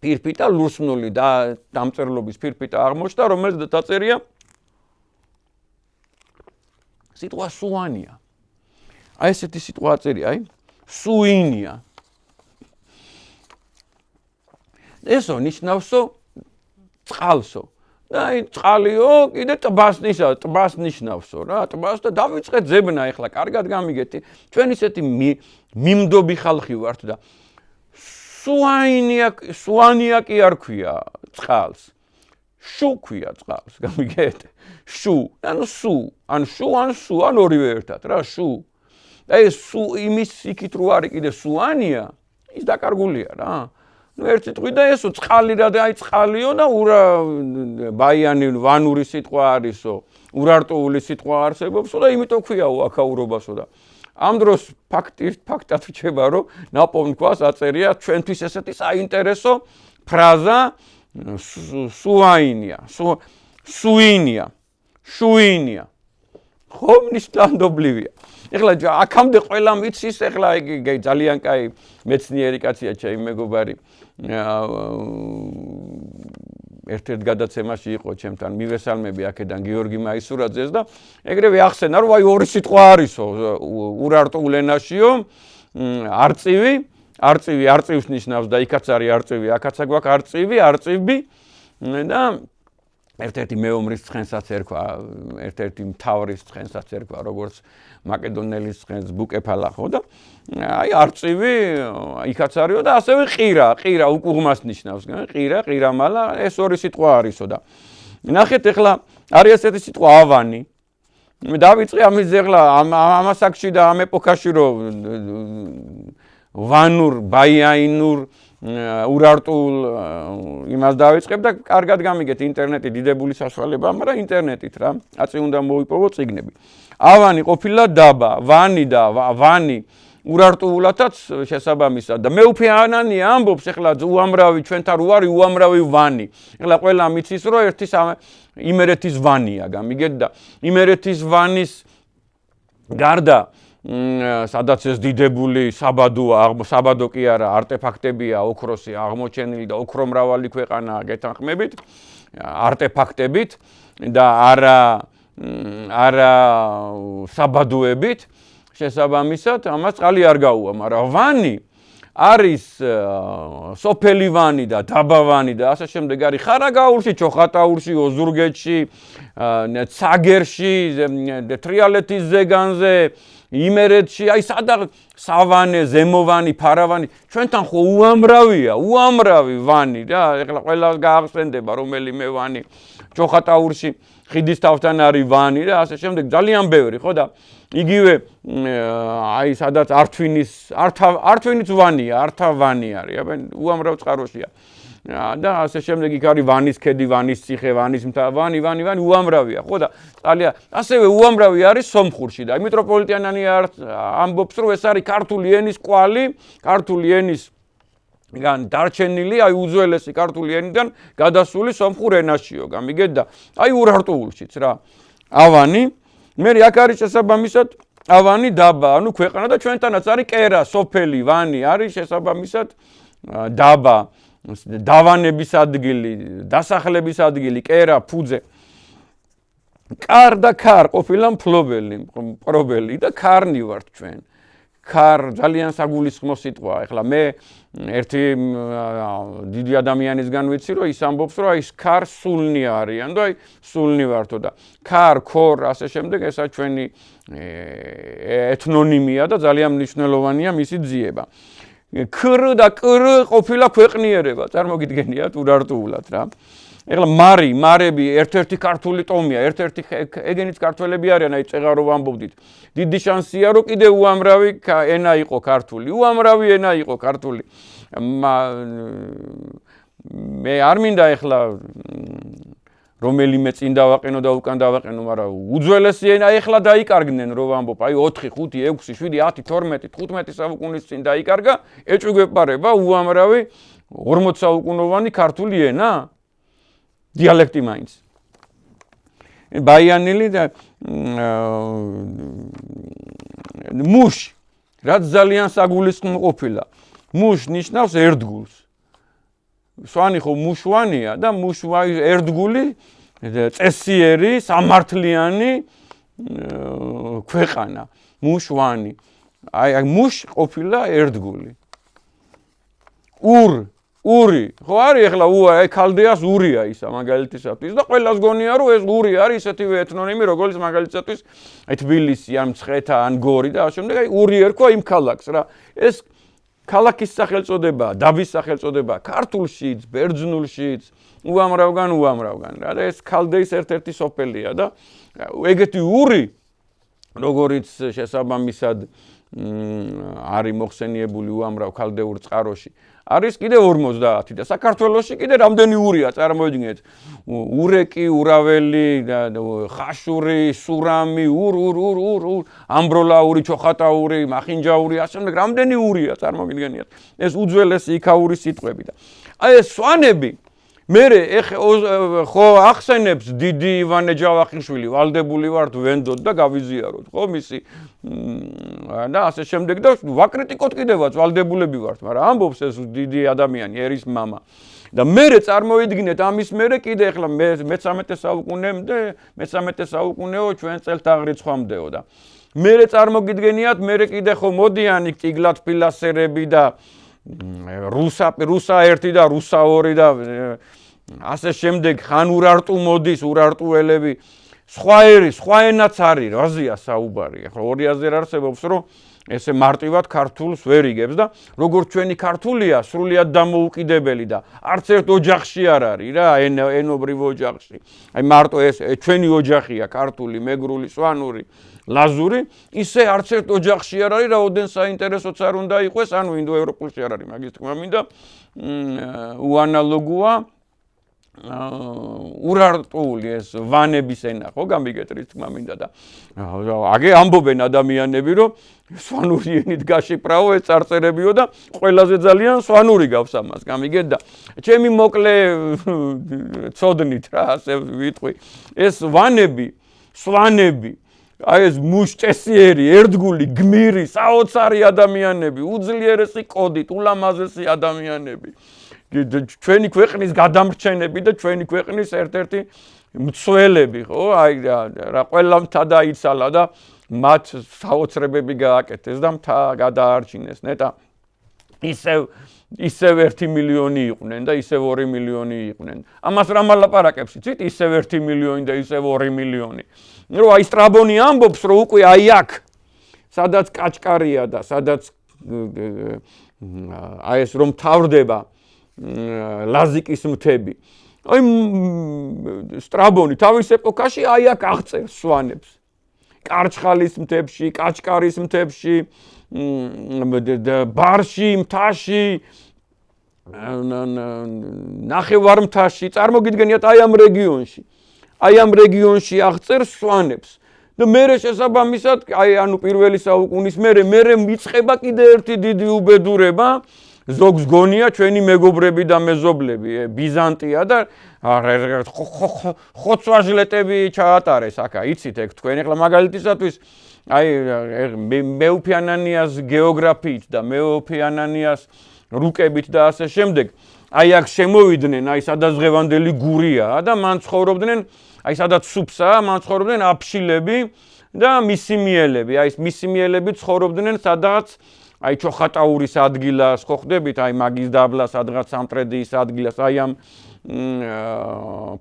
ფირფიტა ლურსმნული და დამწერლობის ფირფიტა აღმოჩნდა, რომელიც დაწერია სიტყვა სუანია. აი ესეთი სიტყვა წერია, აი სუინია. ესო ნიშნავსო წყალსო. და აი წყალიო კიდე ტბას ნიშნავსო რა, ტბას და დავიწყეთ ზებნა ეხლა, კარგად გამიგეთ. ჩვენ ისეთი მიმდობი ხალხი ვართ და სუანია კი არ ქვია წყალს. შუ ქვია წყალს, გამიგეთ? შუ, ანუ სუ, ან შუ, ან სუ, ან ორივე ერთად რა, შუ. და ეს სუ იმის იქით რო არის კიდე სუანია, ის დაკარგულია რა. ნუ ერთ სიტყვით და ესო წყალი რა და აი წყალიო და ბაიანი ვანური სიტყვა არისო, ურარტული სიტყვა არსებობსო და იმიტომ ქვიაო აქაურობასო და ამ დროს ფაქტად რჩება რომ ნაპოვნ-ქვას აწერია ჩვენთვის ესეთი საინტერესო ფრაზა სუინია. ხო ნიშნავდობლივია. ეხლა აქამდე ყველამ იცის, ეხლა იგი ძალიან კაი მეცნიერი კაცია ჩემი მეგობარი. ერთ-ერთ გადაცემაში იყო ჩემთან მივესალმები აქედან გიორგი მაისურაძეს და ეგრევე ახსენა რომ აი ორი სიტყვა არისო ურარტულ ენაშიო არწივს ნიშნავს და იქაც არის არწივი, აქაც გვაქვს არწივი და ერთ-ერთი მეომრის ცხენსაც ერქვა, ერთ-ერთი მთავრის ცხენსაც ერქვა, როგორც მაკედონელის ცხენს ბუკეფალა ხო და აი არწივი იქაც არისო და ასევე ყირა უკუღმას ნიშნავს, ყირამალა ეს ორი სიტყვა არისო და ნახეთ ეხლა არის ესეთი სიტყვა ავანი. მე დავიწყე ამის ეხლა ამას აქში და ამ ეპოქაში რომ ვანურ, ბაიანურ ურარტულ იმას დავიწყებ და კარგად გამიგეთ ინტერნეტი დიდებული საშუალებაა, მაგრამ ინტერნეტით რა, აწი უნდა მოიპოვო წიგნები. ავანი ყოფილა დაბა, ვანი და ვანი ურარტულათაც შესაბამისად და მეუფე ანანია ამბობს ეხლა უამრავი ჩვენთან რო არის უამრავი ვანი. ეხლა ყველა მიცის რომ ერთის იმერეთის ვანია, გამიგეთ და იმერეთის ვანის გარდა სადაც ეს დიდებული საბადო კი არა, არტეფაქტებია, ოქროსი აღმოჩენილი და ოქრო მრავალი ქვეყანაა გეთანხმებით, არტეფაქტებით და არა საბადოებით, შესაბამისად, ამას წყალი არ გაუვა, მაგრამ ვანი არის სოფელი ვანი და დაბა ვანი და ასე შემდეგ არის ხარაგაულში, ჩოხატაურში, ოზურგეთში, ცაგერში, თრიალეთის ზეგანზე, იმერეთში, აი სადა სავანე, ზემოვანი, ფარავანი, ჩვენთან ხო უამრავი ვანი რა, ეხლა ყველას გაახსენდება რომელიმე ვანი, ჩოხატაურში ხიდის თავთან არის ვანი და ასე შემდეგ ძალიან ბევრი, ხო და იგივე აი სადაც ართვინიც ვანია, ართავანი არის, აბა უამრავ წყაროშია. და ასე შემდეგ იქ არის ვანის ქედი, ვანის ციხე, ვანის მთა, ვანი უამრავია, ხო და ძალიან ასევე უამრავი არის სომხურში და მიტროპოლიტიანანი ამბობს რომ ეს არის ქართული ენის კვალი, ქართული ენის დარჩენილი, აი უძველესი ქართული ენიდან გადასული სომხურ ენაშიო, გამიგეთ და აი ურარტულშიც რა. ავანი, მე აქ არის შესაბამისად ავანი დაბა, ანუ ქვეყანა და ჩვენთანაც არის კერა, სოფელი, ვანი არის შესაბამისად დაბა, დავანების ადგილი, დასახლების ადგილი, კერა, ფუძე. კარ და ქარ ყოფილა მფლობელი და ქარნი ვართ ჩვენ. ქარ ძალიან საგულისხმო სიტყვა. ეხლა მე ერთი დიდი ადამიანისგან ვიცი, რომ ის ამბობს, რომ ის ქარ სულნი არიან და სულნი ვართო და ქარ, ქორ, ასე შემდეგ, ესა ჩვენი ეთნონიმია და ძალიან მნიშვნელოვანია მისი ძიება. ქრ და კრ ყოფილა ქვეყნიერება, წარმოგიდგენიათ ურარტულად რა. ეხლა მარები ერთ-ერთი ქართული ტომია, ერთ-ერთი ეგენიც ქართველები არიან, აი წეღარო ვამბობდით. დიდი შანსია, რომ კიდე უამრავი ენა იყო ქართული, უამრავი ენა იყო ქართული. მე არ მინდა ეხლა რომელიმე წინ დავაყენო და უკან დავაყენო, მაგრამ უძველესი ენა ეხლა დაიკარგნენ, რომ ვამბობ, აი 4, 5, 6, 7, 10, 12, 15 საუკუნის წინ დაიკარგა, ეჭვგეპარება უამრავი 40 საუკუნოვანი ქართული ენა. დიალექტი მაინც. ბაიანილი და მუში, რაც ძალიან საგულისხმო ყოფილა. მუშ ნიშნავს ერთგულს. სვანი ხო მუშვანია და მუშვაი ერთგული, წესიერი, სამართლიანი ქვეყანა. მუშვანი. აი მუშ ყოფილა ერთგული. ური, ხო არის ეხლა ქალდეას ურია ისა მაგალითისათვის და ყველას გონია რომ ეს ური არის ისეთივე ეთნონიმი როგორც მაგალითისათვის აი თბილისი ან მცხეთა ან გორი და ასე შემდეგ აი ური ერქვა იმ ქალაქს რა ეს ქალაქის სახელწოდებაა დაბის სახელწოდებაა ქართულშიც ბერძნულშიც უამრავგან რა და ეს ქალდეის ერთ-ერთი სოფელია და ეგეთი ური როგორიც შესაბამისად არის მოხსენიებული უამრავ ქალდეურ წყაროში არის კიდე 50 და საქართველოში კიდე რამდენი ურია წარმოიდგინეთ ურეკი, ურაველი, ხაშური, სურამი, ამბროლაური, ჩოხატაური, მახინჯაური, ასე შემდეგ რამდენი ურია წარმოგიდგენიათ ეს უძველესი იქაური სიტყვები და აი ეს სვანები მერე ხო ახსენებს დიდი ივანე ჯავახიშვილი ვალდებული ვართ ვენდოთ და გავიზიაროთ ხო მისი და ასე შემდეგ და ვაკრიტიკოთ კიდევაც ვალდებულები ვართ მაგრამ ამბობს ეს დიდი ადამიანი ერის მამა და მერე წარმოიდგინეთ ამის მერე კიდე ახლა მე-13 საუკუნემდე მე-13 საუკუნეო ჩვენ წელთაღრიცხვამდეო და მერე წარმოგიდგენიათ მერე კიდე ხო მოდიან იქ ტიგლათ ფილასერები და რუსა 1 და რუსა 2 და ასე შემდეგ ხან ურარტუ მოდის ურარტუელები სხვა ენაც არის რაზეა საუბარი ახლა ორი აზრი არსებობს რომ ესე მარტივად ქართულს ვერ იგებს და როგორც ჩვენი ქართულია სრულიად დამოუკიდებელი და არც ერთ ოჯახში არ არის რა ენობრივ ოჯახში აი მარტო ეს ჩვენი ოჯახია ქართული მეგრული სვანური ლაზური ისე არც ერთ ოჯახში არ არის რაოდენ საინტერესოც არ უნდა იყოს ანუ ინდოევროპულში არ არის მაგის თქმა მინდა უანალოგოა ურარტული ეს ვანების ენა ხო გამიგეთ რის თქმა მინდა და აგე ამბობენ ადამიანები რომ სვანური ენით გაშიფრავო ეს წარწერებიო და ყველაზე ძალიან სვანური გავს ამას გამიგეთ და ჩემი მოკლე ცოდნით რა ასე ვიტყვი ეს ვანები სვანები აი ეს მუშწესიერი ერთგული გმირი საოცარი ადამიანები უძლიერესი კოდით ულამაზესი ადამიანები ჩვენი ქვეყნის გადამრჩენები და ჩვენი ქვეყნის ერთ-ერთი მცველები ხო აი რა ყველა მთა დაიცალა და მათ საოცრებები გააკეთეს და მთა გადაარჩინეს ნეტა ისევ 1 მილიონი იყვნენ და ისევ 2 მილიონი იყვნენ ამას რა მალაპარაკებს იცით ისევ 1 მილიონი და ისევ 2 მილიონი რომ აი სტრაბონი ამბობს რომ უკვე აი აქ სადაც კაჭკარია და სადაც აი ეს რომ თავდება ლაზიკის მთები. აი სტრაბონი თავის ეპოქაში აი აქ აღწერს სვანებს. კარჩხალის მთებში, კაჭკარის მთებში, ბარში, მთაში, ნახევარმთაში, წარმოგიდგენიათ აი ამ რეგიონში. აი ამ რეგიონში აღწერს სვანებს. და მერე შესაბამისად, აი ანუ პირველი საუკუნის მერე მიწყება კიდე ერთი დიდი უბედურება ზოგს გონია ჩვენი მეგობრები და მეზობლები ბიზანტია და ხოცვაჟლეტები ჩაატარეს აქა იცით ეგ თქვენ ახლა მაგალითისათვის აი მეუფიანანიას გეოგრაფიით და მეუფიანანიას რუკებით და ასე შემდეგ აი აქ შემოვიდნენ აი სადაც ღევანდელი გურია და მან ცხოვრობდნენ აი სადაც სუფსაა მან ცხოვრობდნენ აფშილები და მისიმიელები, აი ეს მისიმიელები ცხოვრობდნენ სადღაც აი ჩოხატაურის ადგილას, ხო ხდებით, აი მაგის დაბლა სადღაც სამტრედიის ადგილას, აი ამ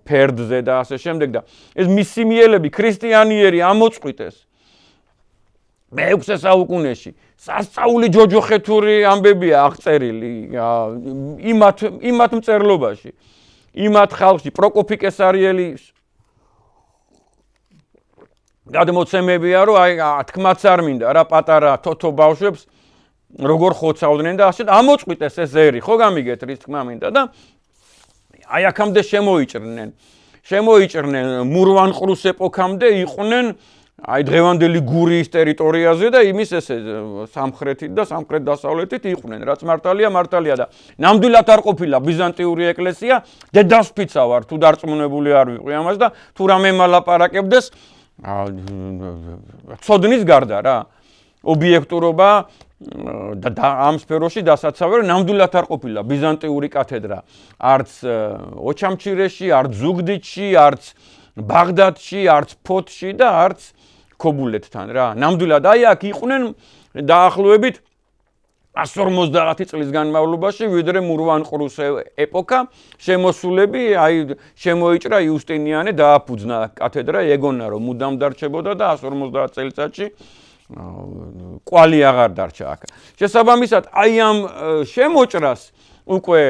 ფერდზე და ასე შემდეგ და ეს მისიმიელები ქრისტიანიერი ამოწყვიტეს მე-6 საუკუნეში. სასწაული ჯოჯოხეთური ამბებია აღწერილი იმათ მწერლობაში, იმათ ხალხში, პროკოფი კესარიელის გადმოცემებია, რომ აი თქმაც არ მინდა რა პატარა თოთო ბავშვებს როგორ ხოცავდნენ და ასე ამოწყვიტეს ეს ერი, ხო გამიგეთ რის თქმა მინდა და აი აქამდე შემოიჭრნენ მურვანყრუს ეპოქამდე იყვნენ აი დღევანდელი გურიის ტერიტორიაზე და იმის ესე სამხრეთით და სამხრეთ-დასავლეთით იყვნენ, რაც მართალია და ნამდვილად არ ყოფილა ბიზანტიური ეკლესია, დედასფიცა ვარ თუ დარწმუნებული არ ვიყრი ამას და თუ რამე მალაპარაკებდეს ცოდნის გარდა რა ობიექტურობა და ამ სფეროში დასაცავი ნამდვილად არ ყოფილა ბიზანტიური კათედრა არც ოჩამჩირეში, არც ზუგდიდში, არც ბაღდადში, არც ფოთში და არც ქობულეთთან რა. ნამდვილად აი აქ იყვნენ დაახლოებით 150 წლის განმავლობაში, ვიდრე მურვანყრუს ეპოქა, შემოსულები, აი შემოიჭრა იუსტინიანე დააფუძნა კათედრა, ეგონა რომ მუდამ დარჩებოდა და 150 წელიწადში კვალი აღარ დარჩა აქ. შესაბამისად, აი ამ შემოჭრას უკვე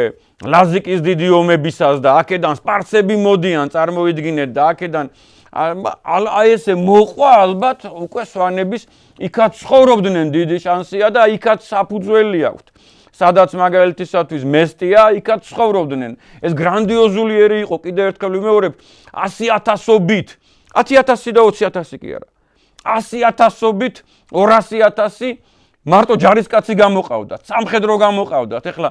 ლაზიკის დიდი ომებისას და აქედან სპარსები მოდიან, წარმოიდგინეთ და აქედან აი ესე მოყვა ალბათ უკვე სვანების იქაც ცხოვრობდნენ დიდი შანსია და იქაც საფუძველი აქვთ. სადაც მაგალითისათვის მესტია, იქაც ცხოვრობდნენ. ეს გრანდიოზული ერი იყო, კიდევ ერთხელ ვიმეორებ, 100,000-ობით, 10,000 და 20,000 კი არა. 100,000-ობით, 200,000 მარტო ჯარისკაცი გამოყავდათ, სამხედრო გამოყავდათ. ეხლა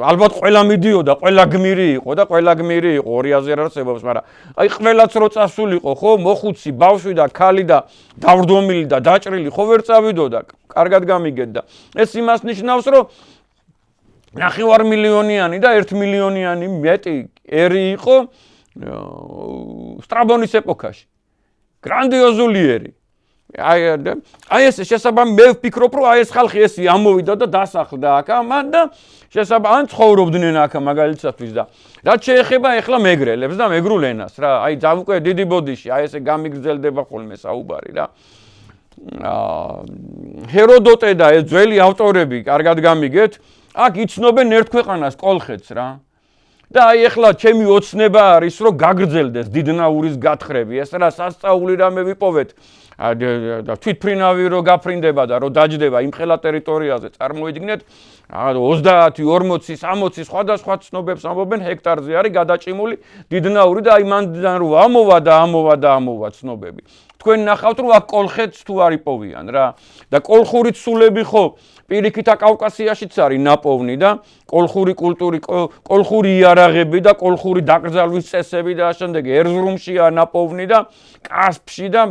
ალბათ ყველა მიდიოდა, ყველა გმირი იყო 2000 არ არსებობს, მაგრამ აი ყველაც რო წასულიყო, ხო, მოხუცი, ბავშვი და ქალი და დავრდომილი და დაჭრილი ხო ვერ წავიდოდა, კარგად გამიგეთ და ეს იმას ნიშნავს, რომ 9 მილიონიანი და 1 მილიონიანი მეტი ერი იყო სტრაბონის ეპოქაში. გრანდიოზული ერი. აი ეს შესაბამი მე ვფიქრობ, რომ აი ეს ხალხი ესე ამოვიდა და დასახლდა აქ ამან და შესაბამი ან ცხოვრობდნენ აქ მაგალითისათვის და რაც შეეხება ეხლა მეგრელებს და მეგრულ ენას რა, აი უკვე დიდი ბოდიში, აი ესე გამიგრძელდება ხოლმე საუბარი რა. ჰეროდოტე და ეს ძველი ავტორები, კარგად გამიგეთ, აქ იცნობენ ერთ ქვეყანას კოლხეთს რა. და აი ეხლა ჩემი ოცნება არის, რომ გაგრძელდეს დიდნაურის გათხრები, ეს რა სასწაული რამე ვიპოვეთ. და თვითფრინავი რო გაფრინდება და რო დაჯდება იმ ხელა ტერიტორიაზე, წარმოიდგინეთ 30, 40, 60 სხვადასხვა ცნობებს ამბობენ ჰექტარზე არის გადაჭიმული დიდნაური და აი მანდან რო ამოვა ცნობები. თქვენ ნახავთ რომ აქ კოლხეთს თუ არ იპოვიან რა და კოლხური ცულები ხო პირიქითა კავკასიაშიც არის ნაპოვნი და კოლხური კულტური, კოლხური იარაღები და კოლხური დაკრძალვის წესები და ამავდროულად ერზრუმშია ნაპოვნი და კასპში და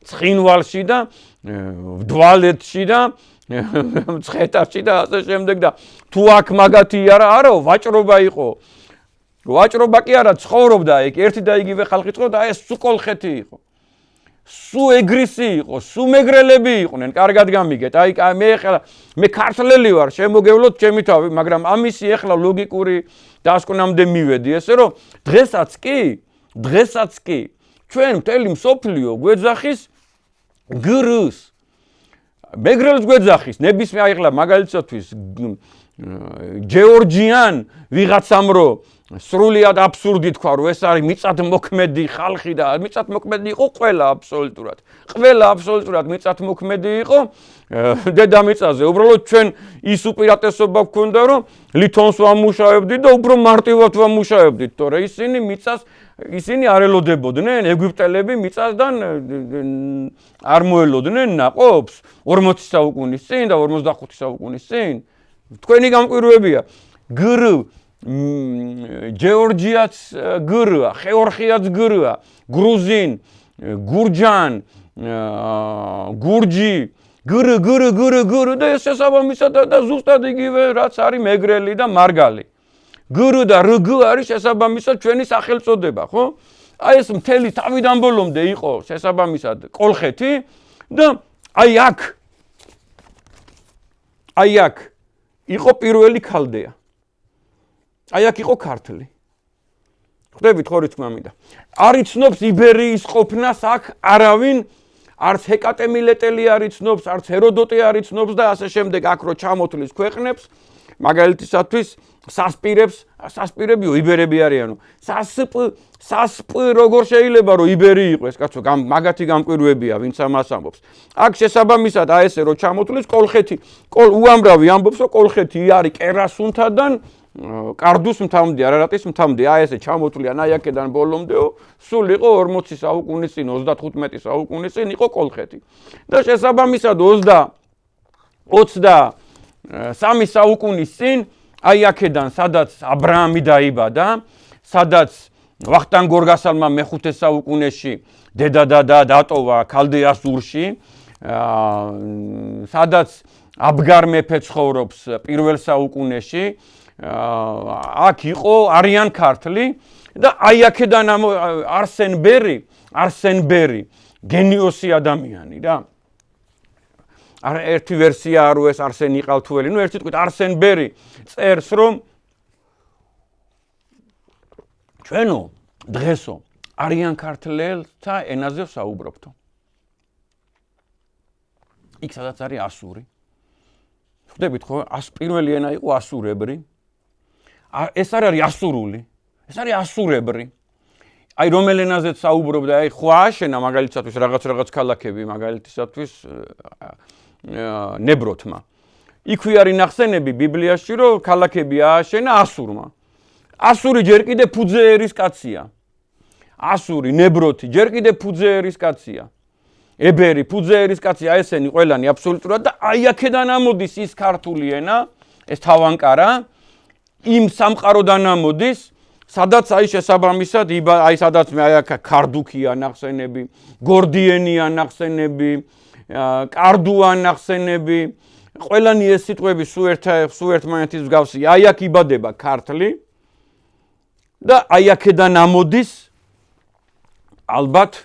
ცხინვალში და ვდვალეთში და მცხეთაში და ასე შემდეგ და თუ აქ მაგათი არა ვაჭრობა იყო. ვაჭრობა კი არა, ცხოვრობდა იქ ერთი და იგივე ხალხი ცხოვრობდა, ეს სუ კოლხეთი იყო. სუ ეგრისი იყო, სუ მეგრელები იყვნენ, კარგად გამიგეთ. აი მე ქართველი ვარ, შემოგევლოთ ჩემი თავი, მაგრამ ამისი ეხლა ლოგიკური დასკვნამდე მივედი, ესე რომ დღესაც კი ჩვენ მთელი მსოფლიო გვეძახის გრს. მეგრელს გვეძახის, ნებისმიერ ეხლა მაგალითისათვის ჯეორჯიან ვიღაცამ რო სრულიად აბსურდი თქვა, რომ ეს არის მიწათმოქმედი ხალხი და მიწათმოქმედი იყო ყველა აბსოლუტურად მიწათმოქმედი იყო დედამიწაზე. უბრალოდ ჩვენ ის უპირატესობა გვქონდა, რომ ლითონს ვამუშავებდით და უფრო მარტივად ვამუშავებდით, თორე ისინი არ ელოდებოდნენ, ეგვიპტელები მიწასთან არ მოელოდნენ ნაყოფს 40 საუკუნის წინ და 45 საუკუნის წინ. თქვენი გამკვირვებია. ჯეორჯიაც გრა, ხეორხიაც გრა, გრუზინ, გურჯან, გურჯი, გრ და ეს შესაბამისად და ზუსტად იგივე რაც არის მეგრელი და მარგალი. გრ და რგ არის შესაბამისად ჩვენი სახელწოდება, ხო? აი ეს მთელი თავიდან ბოლომდე იყო შესაბამისად კოლხეთი და აი აქ იყო პირველი ქალდეა. აი აქ იყო ქართლი. ხვდებით ხო რითქმა მინდა. არ იცნობს იბერიის ყოფნას აქ არავინ, არც ჰეკატე მილეტელი არ იცნობს, არც ჰეროდოტე არ იცნობს და ასე შემდეგ აქ რო ჩამოთვლის ქვეყნებს, მაგალითისათვის სასპირებიო იბერები არიანო. სასპ როგორ შეიძლება რომ იბერი იყოს, კაცო, მაგათი გამკვირვებია, ვინც ამას ამბობს. აქ შესაბამისად აი ესე რო ჩამოთვლის კოლხეთი, უამრავი ამბობს რომ კოლხეთი არის კერასუნთადან კარდუს მთამდე, არარატის მთამდე, აი ესე ჩამოთვლიან აი აქედან ბოლომდეო, სულ იყო 40 საუკუნის წინ, 35 საუკუნის წინ იყო კოლხეთი. და შესაბამისად 23 საუკუნის წინ აი აქედან, სადაც აბრაამი დაიბადა, სადაც ვახტანგ გორგასალმა მე-5 საუკუნეში დედა დატოვა ქალდეას ურში, სადაც აბგარ მეფე ცხოვრობს პირველ საუკუნეში, აქ იყო არიან ქართლი და აი აქედან არსენ ბერი გენიოსი ადამიანი რა. ერთი ვერსია რო ეს არსენ იყალთველი, ნუ ერთი თქვით არსენ ბერი წერს რომ ჩვენო დღესო არიან ქართლელთა ენაზე საუბრობთო. იქ სადაც არის ასური. ხვდებით ხო? პირველი ენა იყო ასურებრი. ეს არ არის ასურული, ეს არის ასურებრი. აი რომელ ენაზეც საუბრობდა, აი ხო ააშენა მაგალითისათვის რაღაც ქალაქები, მაგალითისათვის ნებროთმა. იქვე არის ნახსენები ბიბლიაში, რომ ქალაქები ააშენა ასურმა. ასური ჯერ კიდე ფუძე ერის კაცია. ასური, ნებროთი ჯერ კიდე ფუძე ერის კაცია. ებერი, ფუძე ერის კაცია, ესენი ყველანი აბსოლუტურად და აი აქედან ამოდის ის ქართული ენა, ეს თავანკარა იმ სამყაროდან ამოდის, სადაც აი შესაბამისად აი სადაც მე აი აქ ქარდუქია ნახსენები, გორდიენია ნახსენები, კარდუა ნახსენები, ყველანი ეს სიტყვები სულ ერთმანეთის მსგავსია. აი აქ იბადება ქართლი და აი აქედან ამოდის ალბათ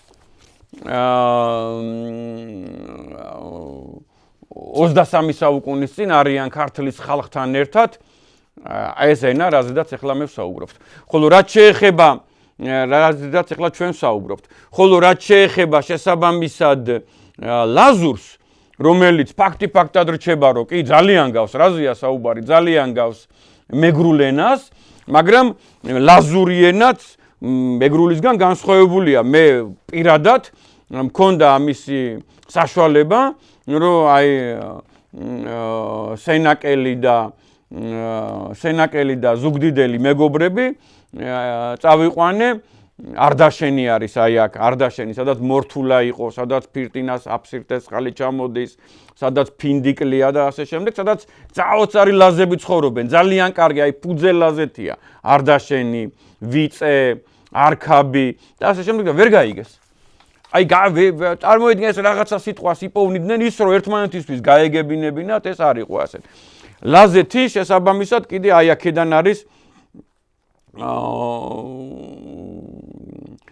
23 საუკუნის წინ არიან ქართლის ხალხთან ერთად ეს ენა, რაზედაც ახლა მე ვსაუბრობთ. ხოლო რაც შეეხება რაზედაც ახლა ჩვენ ვსაუბრობთ. ხოლო რაც შეეხება შესაბამისად ლაზურს, რომელიც ფაქტად რჩება, რომ კი ძალიან გავს, რაზეა საუბარი, ძალიან გავს მეგრულ ენას, მაგრამ ლაზური ენაც მეგრულისგან განსხვავებულია. მე პირადად მქონდა ამისი საშუალება, რომ აი სენაკელი და ზუგდიდელი მეგობრები წავიყვანე არდაშენი არის აი აქ არდაშენი, სადაც მორთულა იყო, სადაც ფირტინას აფსირტეს ხალი ჩამოდის, სადაც ფინდიკლია და ასე შემდეგ, სადაც ძალოწარი ლაზები ცხოვრობენ, ძალიან კარგი, აი ფუძე ლაზეთია, არდაშენი, ვიწე, არქაბი და ასე შემდეგ და ვერ გაიგეს. აი წარმოიდგინეს რაღაცა სიტყვას იპოვნიდნენ ის რომ ერთმანეთისთვის გაეგებინებინათ, ეს არ იყო ასეთ. ლაზეთი შესაბამისად კიდე აი აქედან არის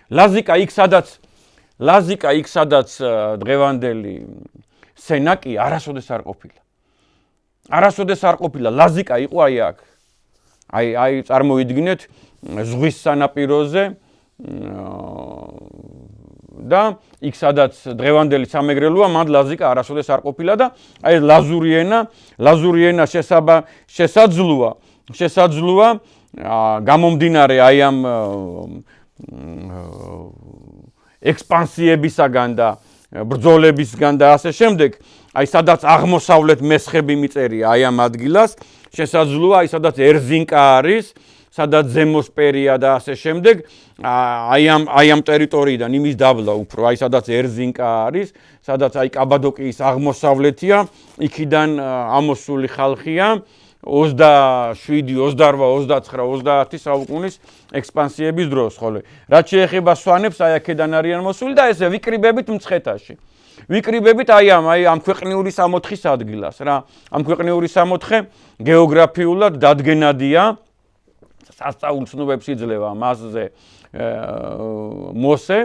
ლაზიკა იქ სადაც დღევანდელი სენაკი არასოდეს არ ყოფილა. არასოდეს არ ყოფილა, ლაზიკა იყო აი აქ. აი წარმოიდგინეთ ზღვის სანაპიროზე და იქ სადაც დღევანდელი სამეგრელოა, მან ლაზიკა არასოდეს არ ყოფილა და აი ლაზური ენა შესაძლოა გამომდინარე აი ამ ექსპანსიებისაგან და ბრძოლებისგან და ასე შემდეგ, აი სადაც აღმოსავლეთ მესხები მიწერია აი ამ ადგილას, შესაძლოა აი სადაც ერზინკა არის, სადაც ზემოსპერია და ასე შემდეგ, აი ამ ტერიტორიიდან იმის დაბლა უფრო, აი სადაც ერზინკა არის, სადაც აი კაბადოკიის აღმოსავლეთია, იქიდან ამოსული ხალხია 27, 28, 29, 30 საუკუნის ექსპანსიების დროს ხოლე. რაც შეეხება სვანებს, აი აქედან არიან მოსული და ესე ვიკრიბებით მცხეთაში. ვიკრიბებით აი ამ ქვეყნიური სამოთხის ადგილას რა. ამ ქვეყნიური სამოთხე გეოგრაფიულად დადგენადია, სასწაულ ცნობებს იძლევა მასზე მოსე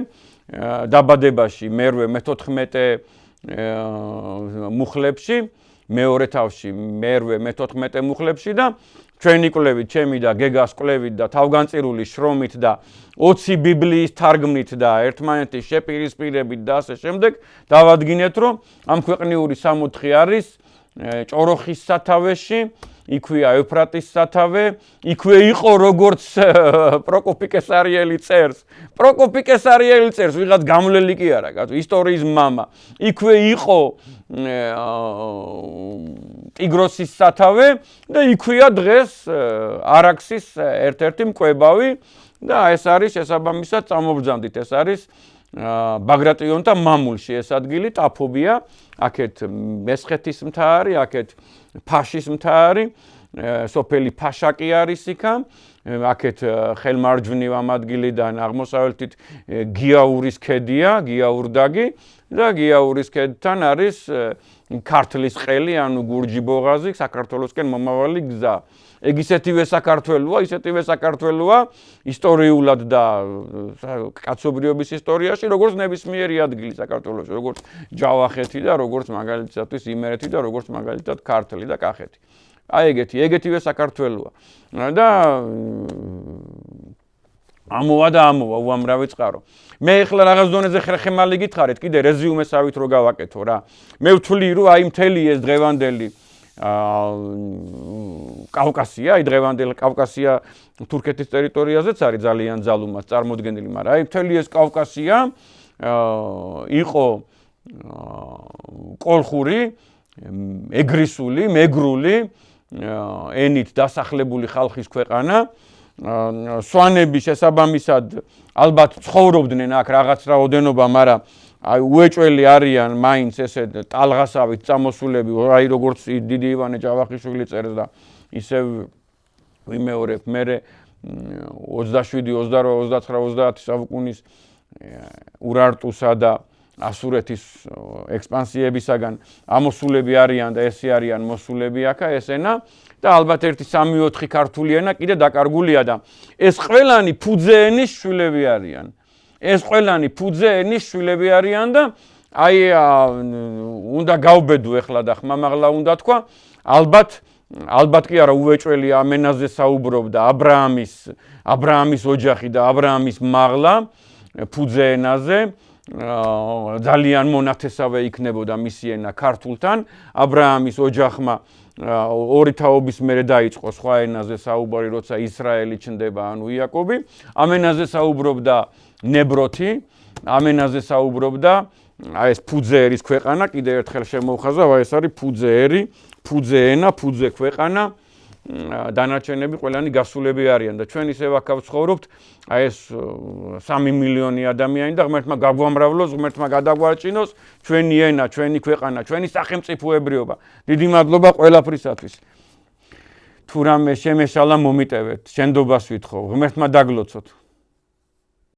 დაბადებაში მერვე მე-14 მუხლებში მეორე თავში მერვე მე-14 მუხლებში და ჩვენი კვლევით, ჩემი და გეგას კვლევით და თავგანწირული შრომით და 20 ბიბლიის თარგმნით და ერთმანეთის შეპირისპირებით და ასე შემდეგ დავადგინეთ, რომ ამ ქვეყნიური სამოთხე არის ჭოროხის სათავეში, იქვეა ევფრატის სათავე, იქვე იყო როგორც პროკოფი კესარიელი წერს. პროკოფი კესარიელი წერს, ვიღაც გამლელი კი არა, კაცო, ისტორიის მამა. იქვე იყო ტიგროსის სათავე და იქვეა დღეს არაქსის ერთ-ერთი მკვებავი და ეს არის შესაბამისად წამობრძანდით, ეს არის ბაგრატიონთა მამულში ეს ადგილი, ტაფობია, აქეთ მესხეთის მთა არის, აქეთ ფაშის მთა არის, სოფელი ფაშაკი არის იქა, აქეთ ხელმარჯვნივ ამ ადგილიდან აღმოსავლეთით გიაურის ქედია, გიაურდაგი და გიაურის ქედთან არის ქართლის ყელი, ანუ გურჯი ბოღაზი, საქართველოსკენ მომავალი გზა. ეგ ისეთივე საქართველოა, ისტორიულად და კაცობრიობის ისტორიაში, როგორც ნებისმიერი ადგილი საქართველოში, როგორც ჯავახეთი და როგორც მაგალითად იმერეთი და როგორც მაგალითად ქართლი და კახეთი. აი ეგეთივე საქართველოა. და ამოვა უამრავი წყარო. მე ახლა რაღაც დონეზე ხერხემალი გითხარით, კიდე რეზიუმესავით რო გავაკეთო რა. მე ვთვლი, რომ აი მთელი ეს დღევანდელი კავკასია, აი დღევანდელი კავკასია თურქეთის ტერიტორიაზეც არის ძალიან ძალუმად წარმოდგენილი, მაგრამ აი მთელი ეს კავკასია იყო კოლხური, ეგრისული, მეგრული ენით დასახლებული ხალხის ქვეყანა. სვანები შესაბამისად ალბათ ცხოვრობდნენ აქ რაღაც რაოდენობა, მაგრამ აი უეჭველი არიან მაინც ესე ტალღასავით წამოსულები, აი როგორც დიდი ივანე ჯავახიშვილი წერს და ისევ ვიმეორებ მე 27, 28, 29 საუკუნის ურარტუსა და ასურეთის ექსპანსიებისაგან ამოსულები არიან და ესე არიან მოსულები აქა ესენა და ალბათ 1-3-4 ქართული ენა კიდე დაკარგულია და ეს ყველანი ფუძეენის შვილები არიან. ეს ყველანი ფუძეენის შვილები არიან და აი უნდა გავბედო ეხლა და ხმამაღლა უნდა თქვა, ალბათ კი არა უეჭველი ამენაზე საუბრობდა აბრაამის ოჯახი და აბრაამის მაღლა ფუძეენაზე ძალიან მონათესავე იქნებოდა მისი ენა ქართულთან. აბრაამის ოჯახმა ორი თაობის მერე დაიწყო სხვა ენაზე საუბარი, როცა ისრაელი ჩნდება, ანუ იაკობი. ამ ენაზე საუბრობდა ნებროთი, ამ ენაზე საუბრობდა აი ეს ფუძეერის ქვეყანა, კიდე ერთხელ შემოვხაზავ, აი ეს არის ფუძეენა, ფუძე ქვეყანა. დანარჩენები ყველანი გასულები არიან და ჩვენ ისევ აქ ვცხოვრობთ, აი ეს 3 მილიონი ადამიანი და ღმერთმა გაგვამრავლოს, ღმერთმა გადაგვარჩინოს ჩვენი ენა, ჩვენი ქვეყანა, ჩვენი სახელმწიფოებრიობა. დიდი მადლობა ყველაფრისათვის. თუ რამე შემეშალა მომიტევეთ, შენდობას ვითხოვ, ღმერთმა დაგლოცოთ.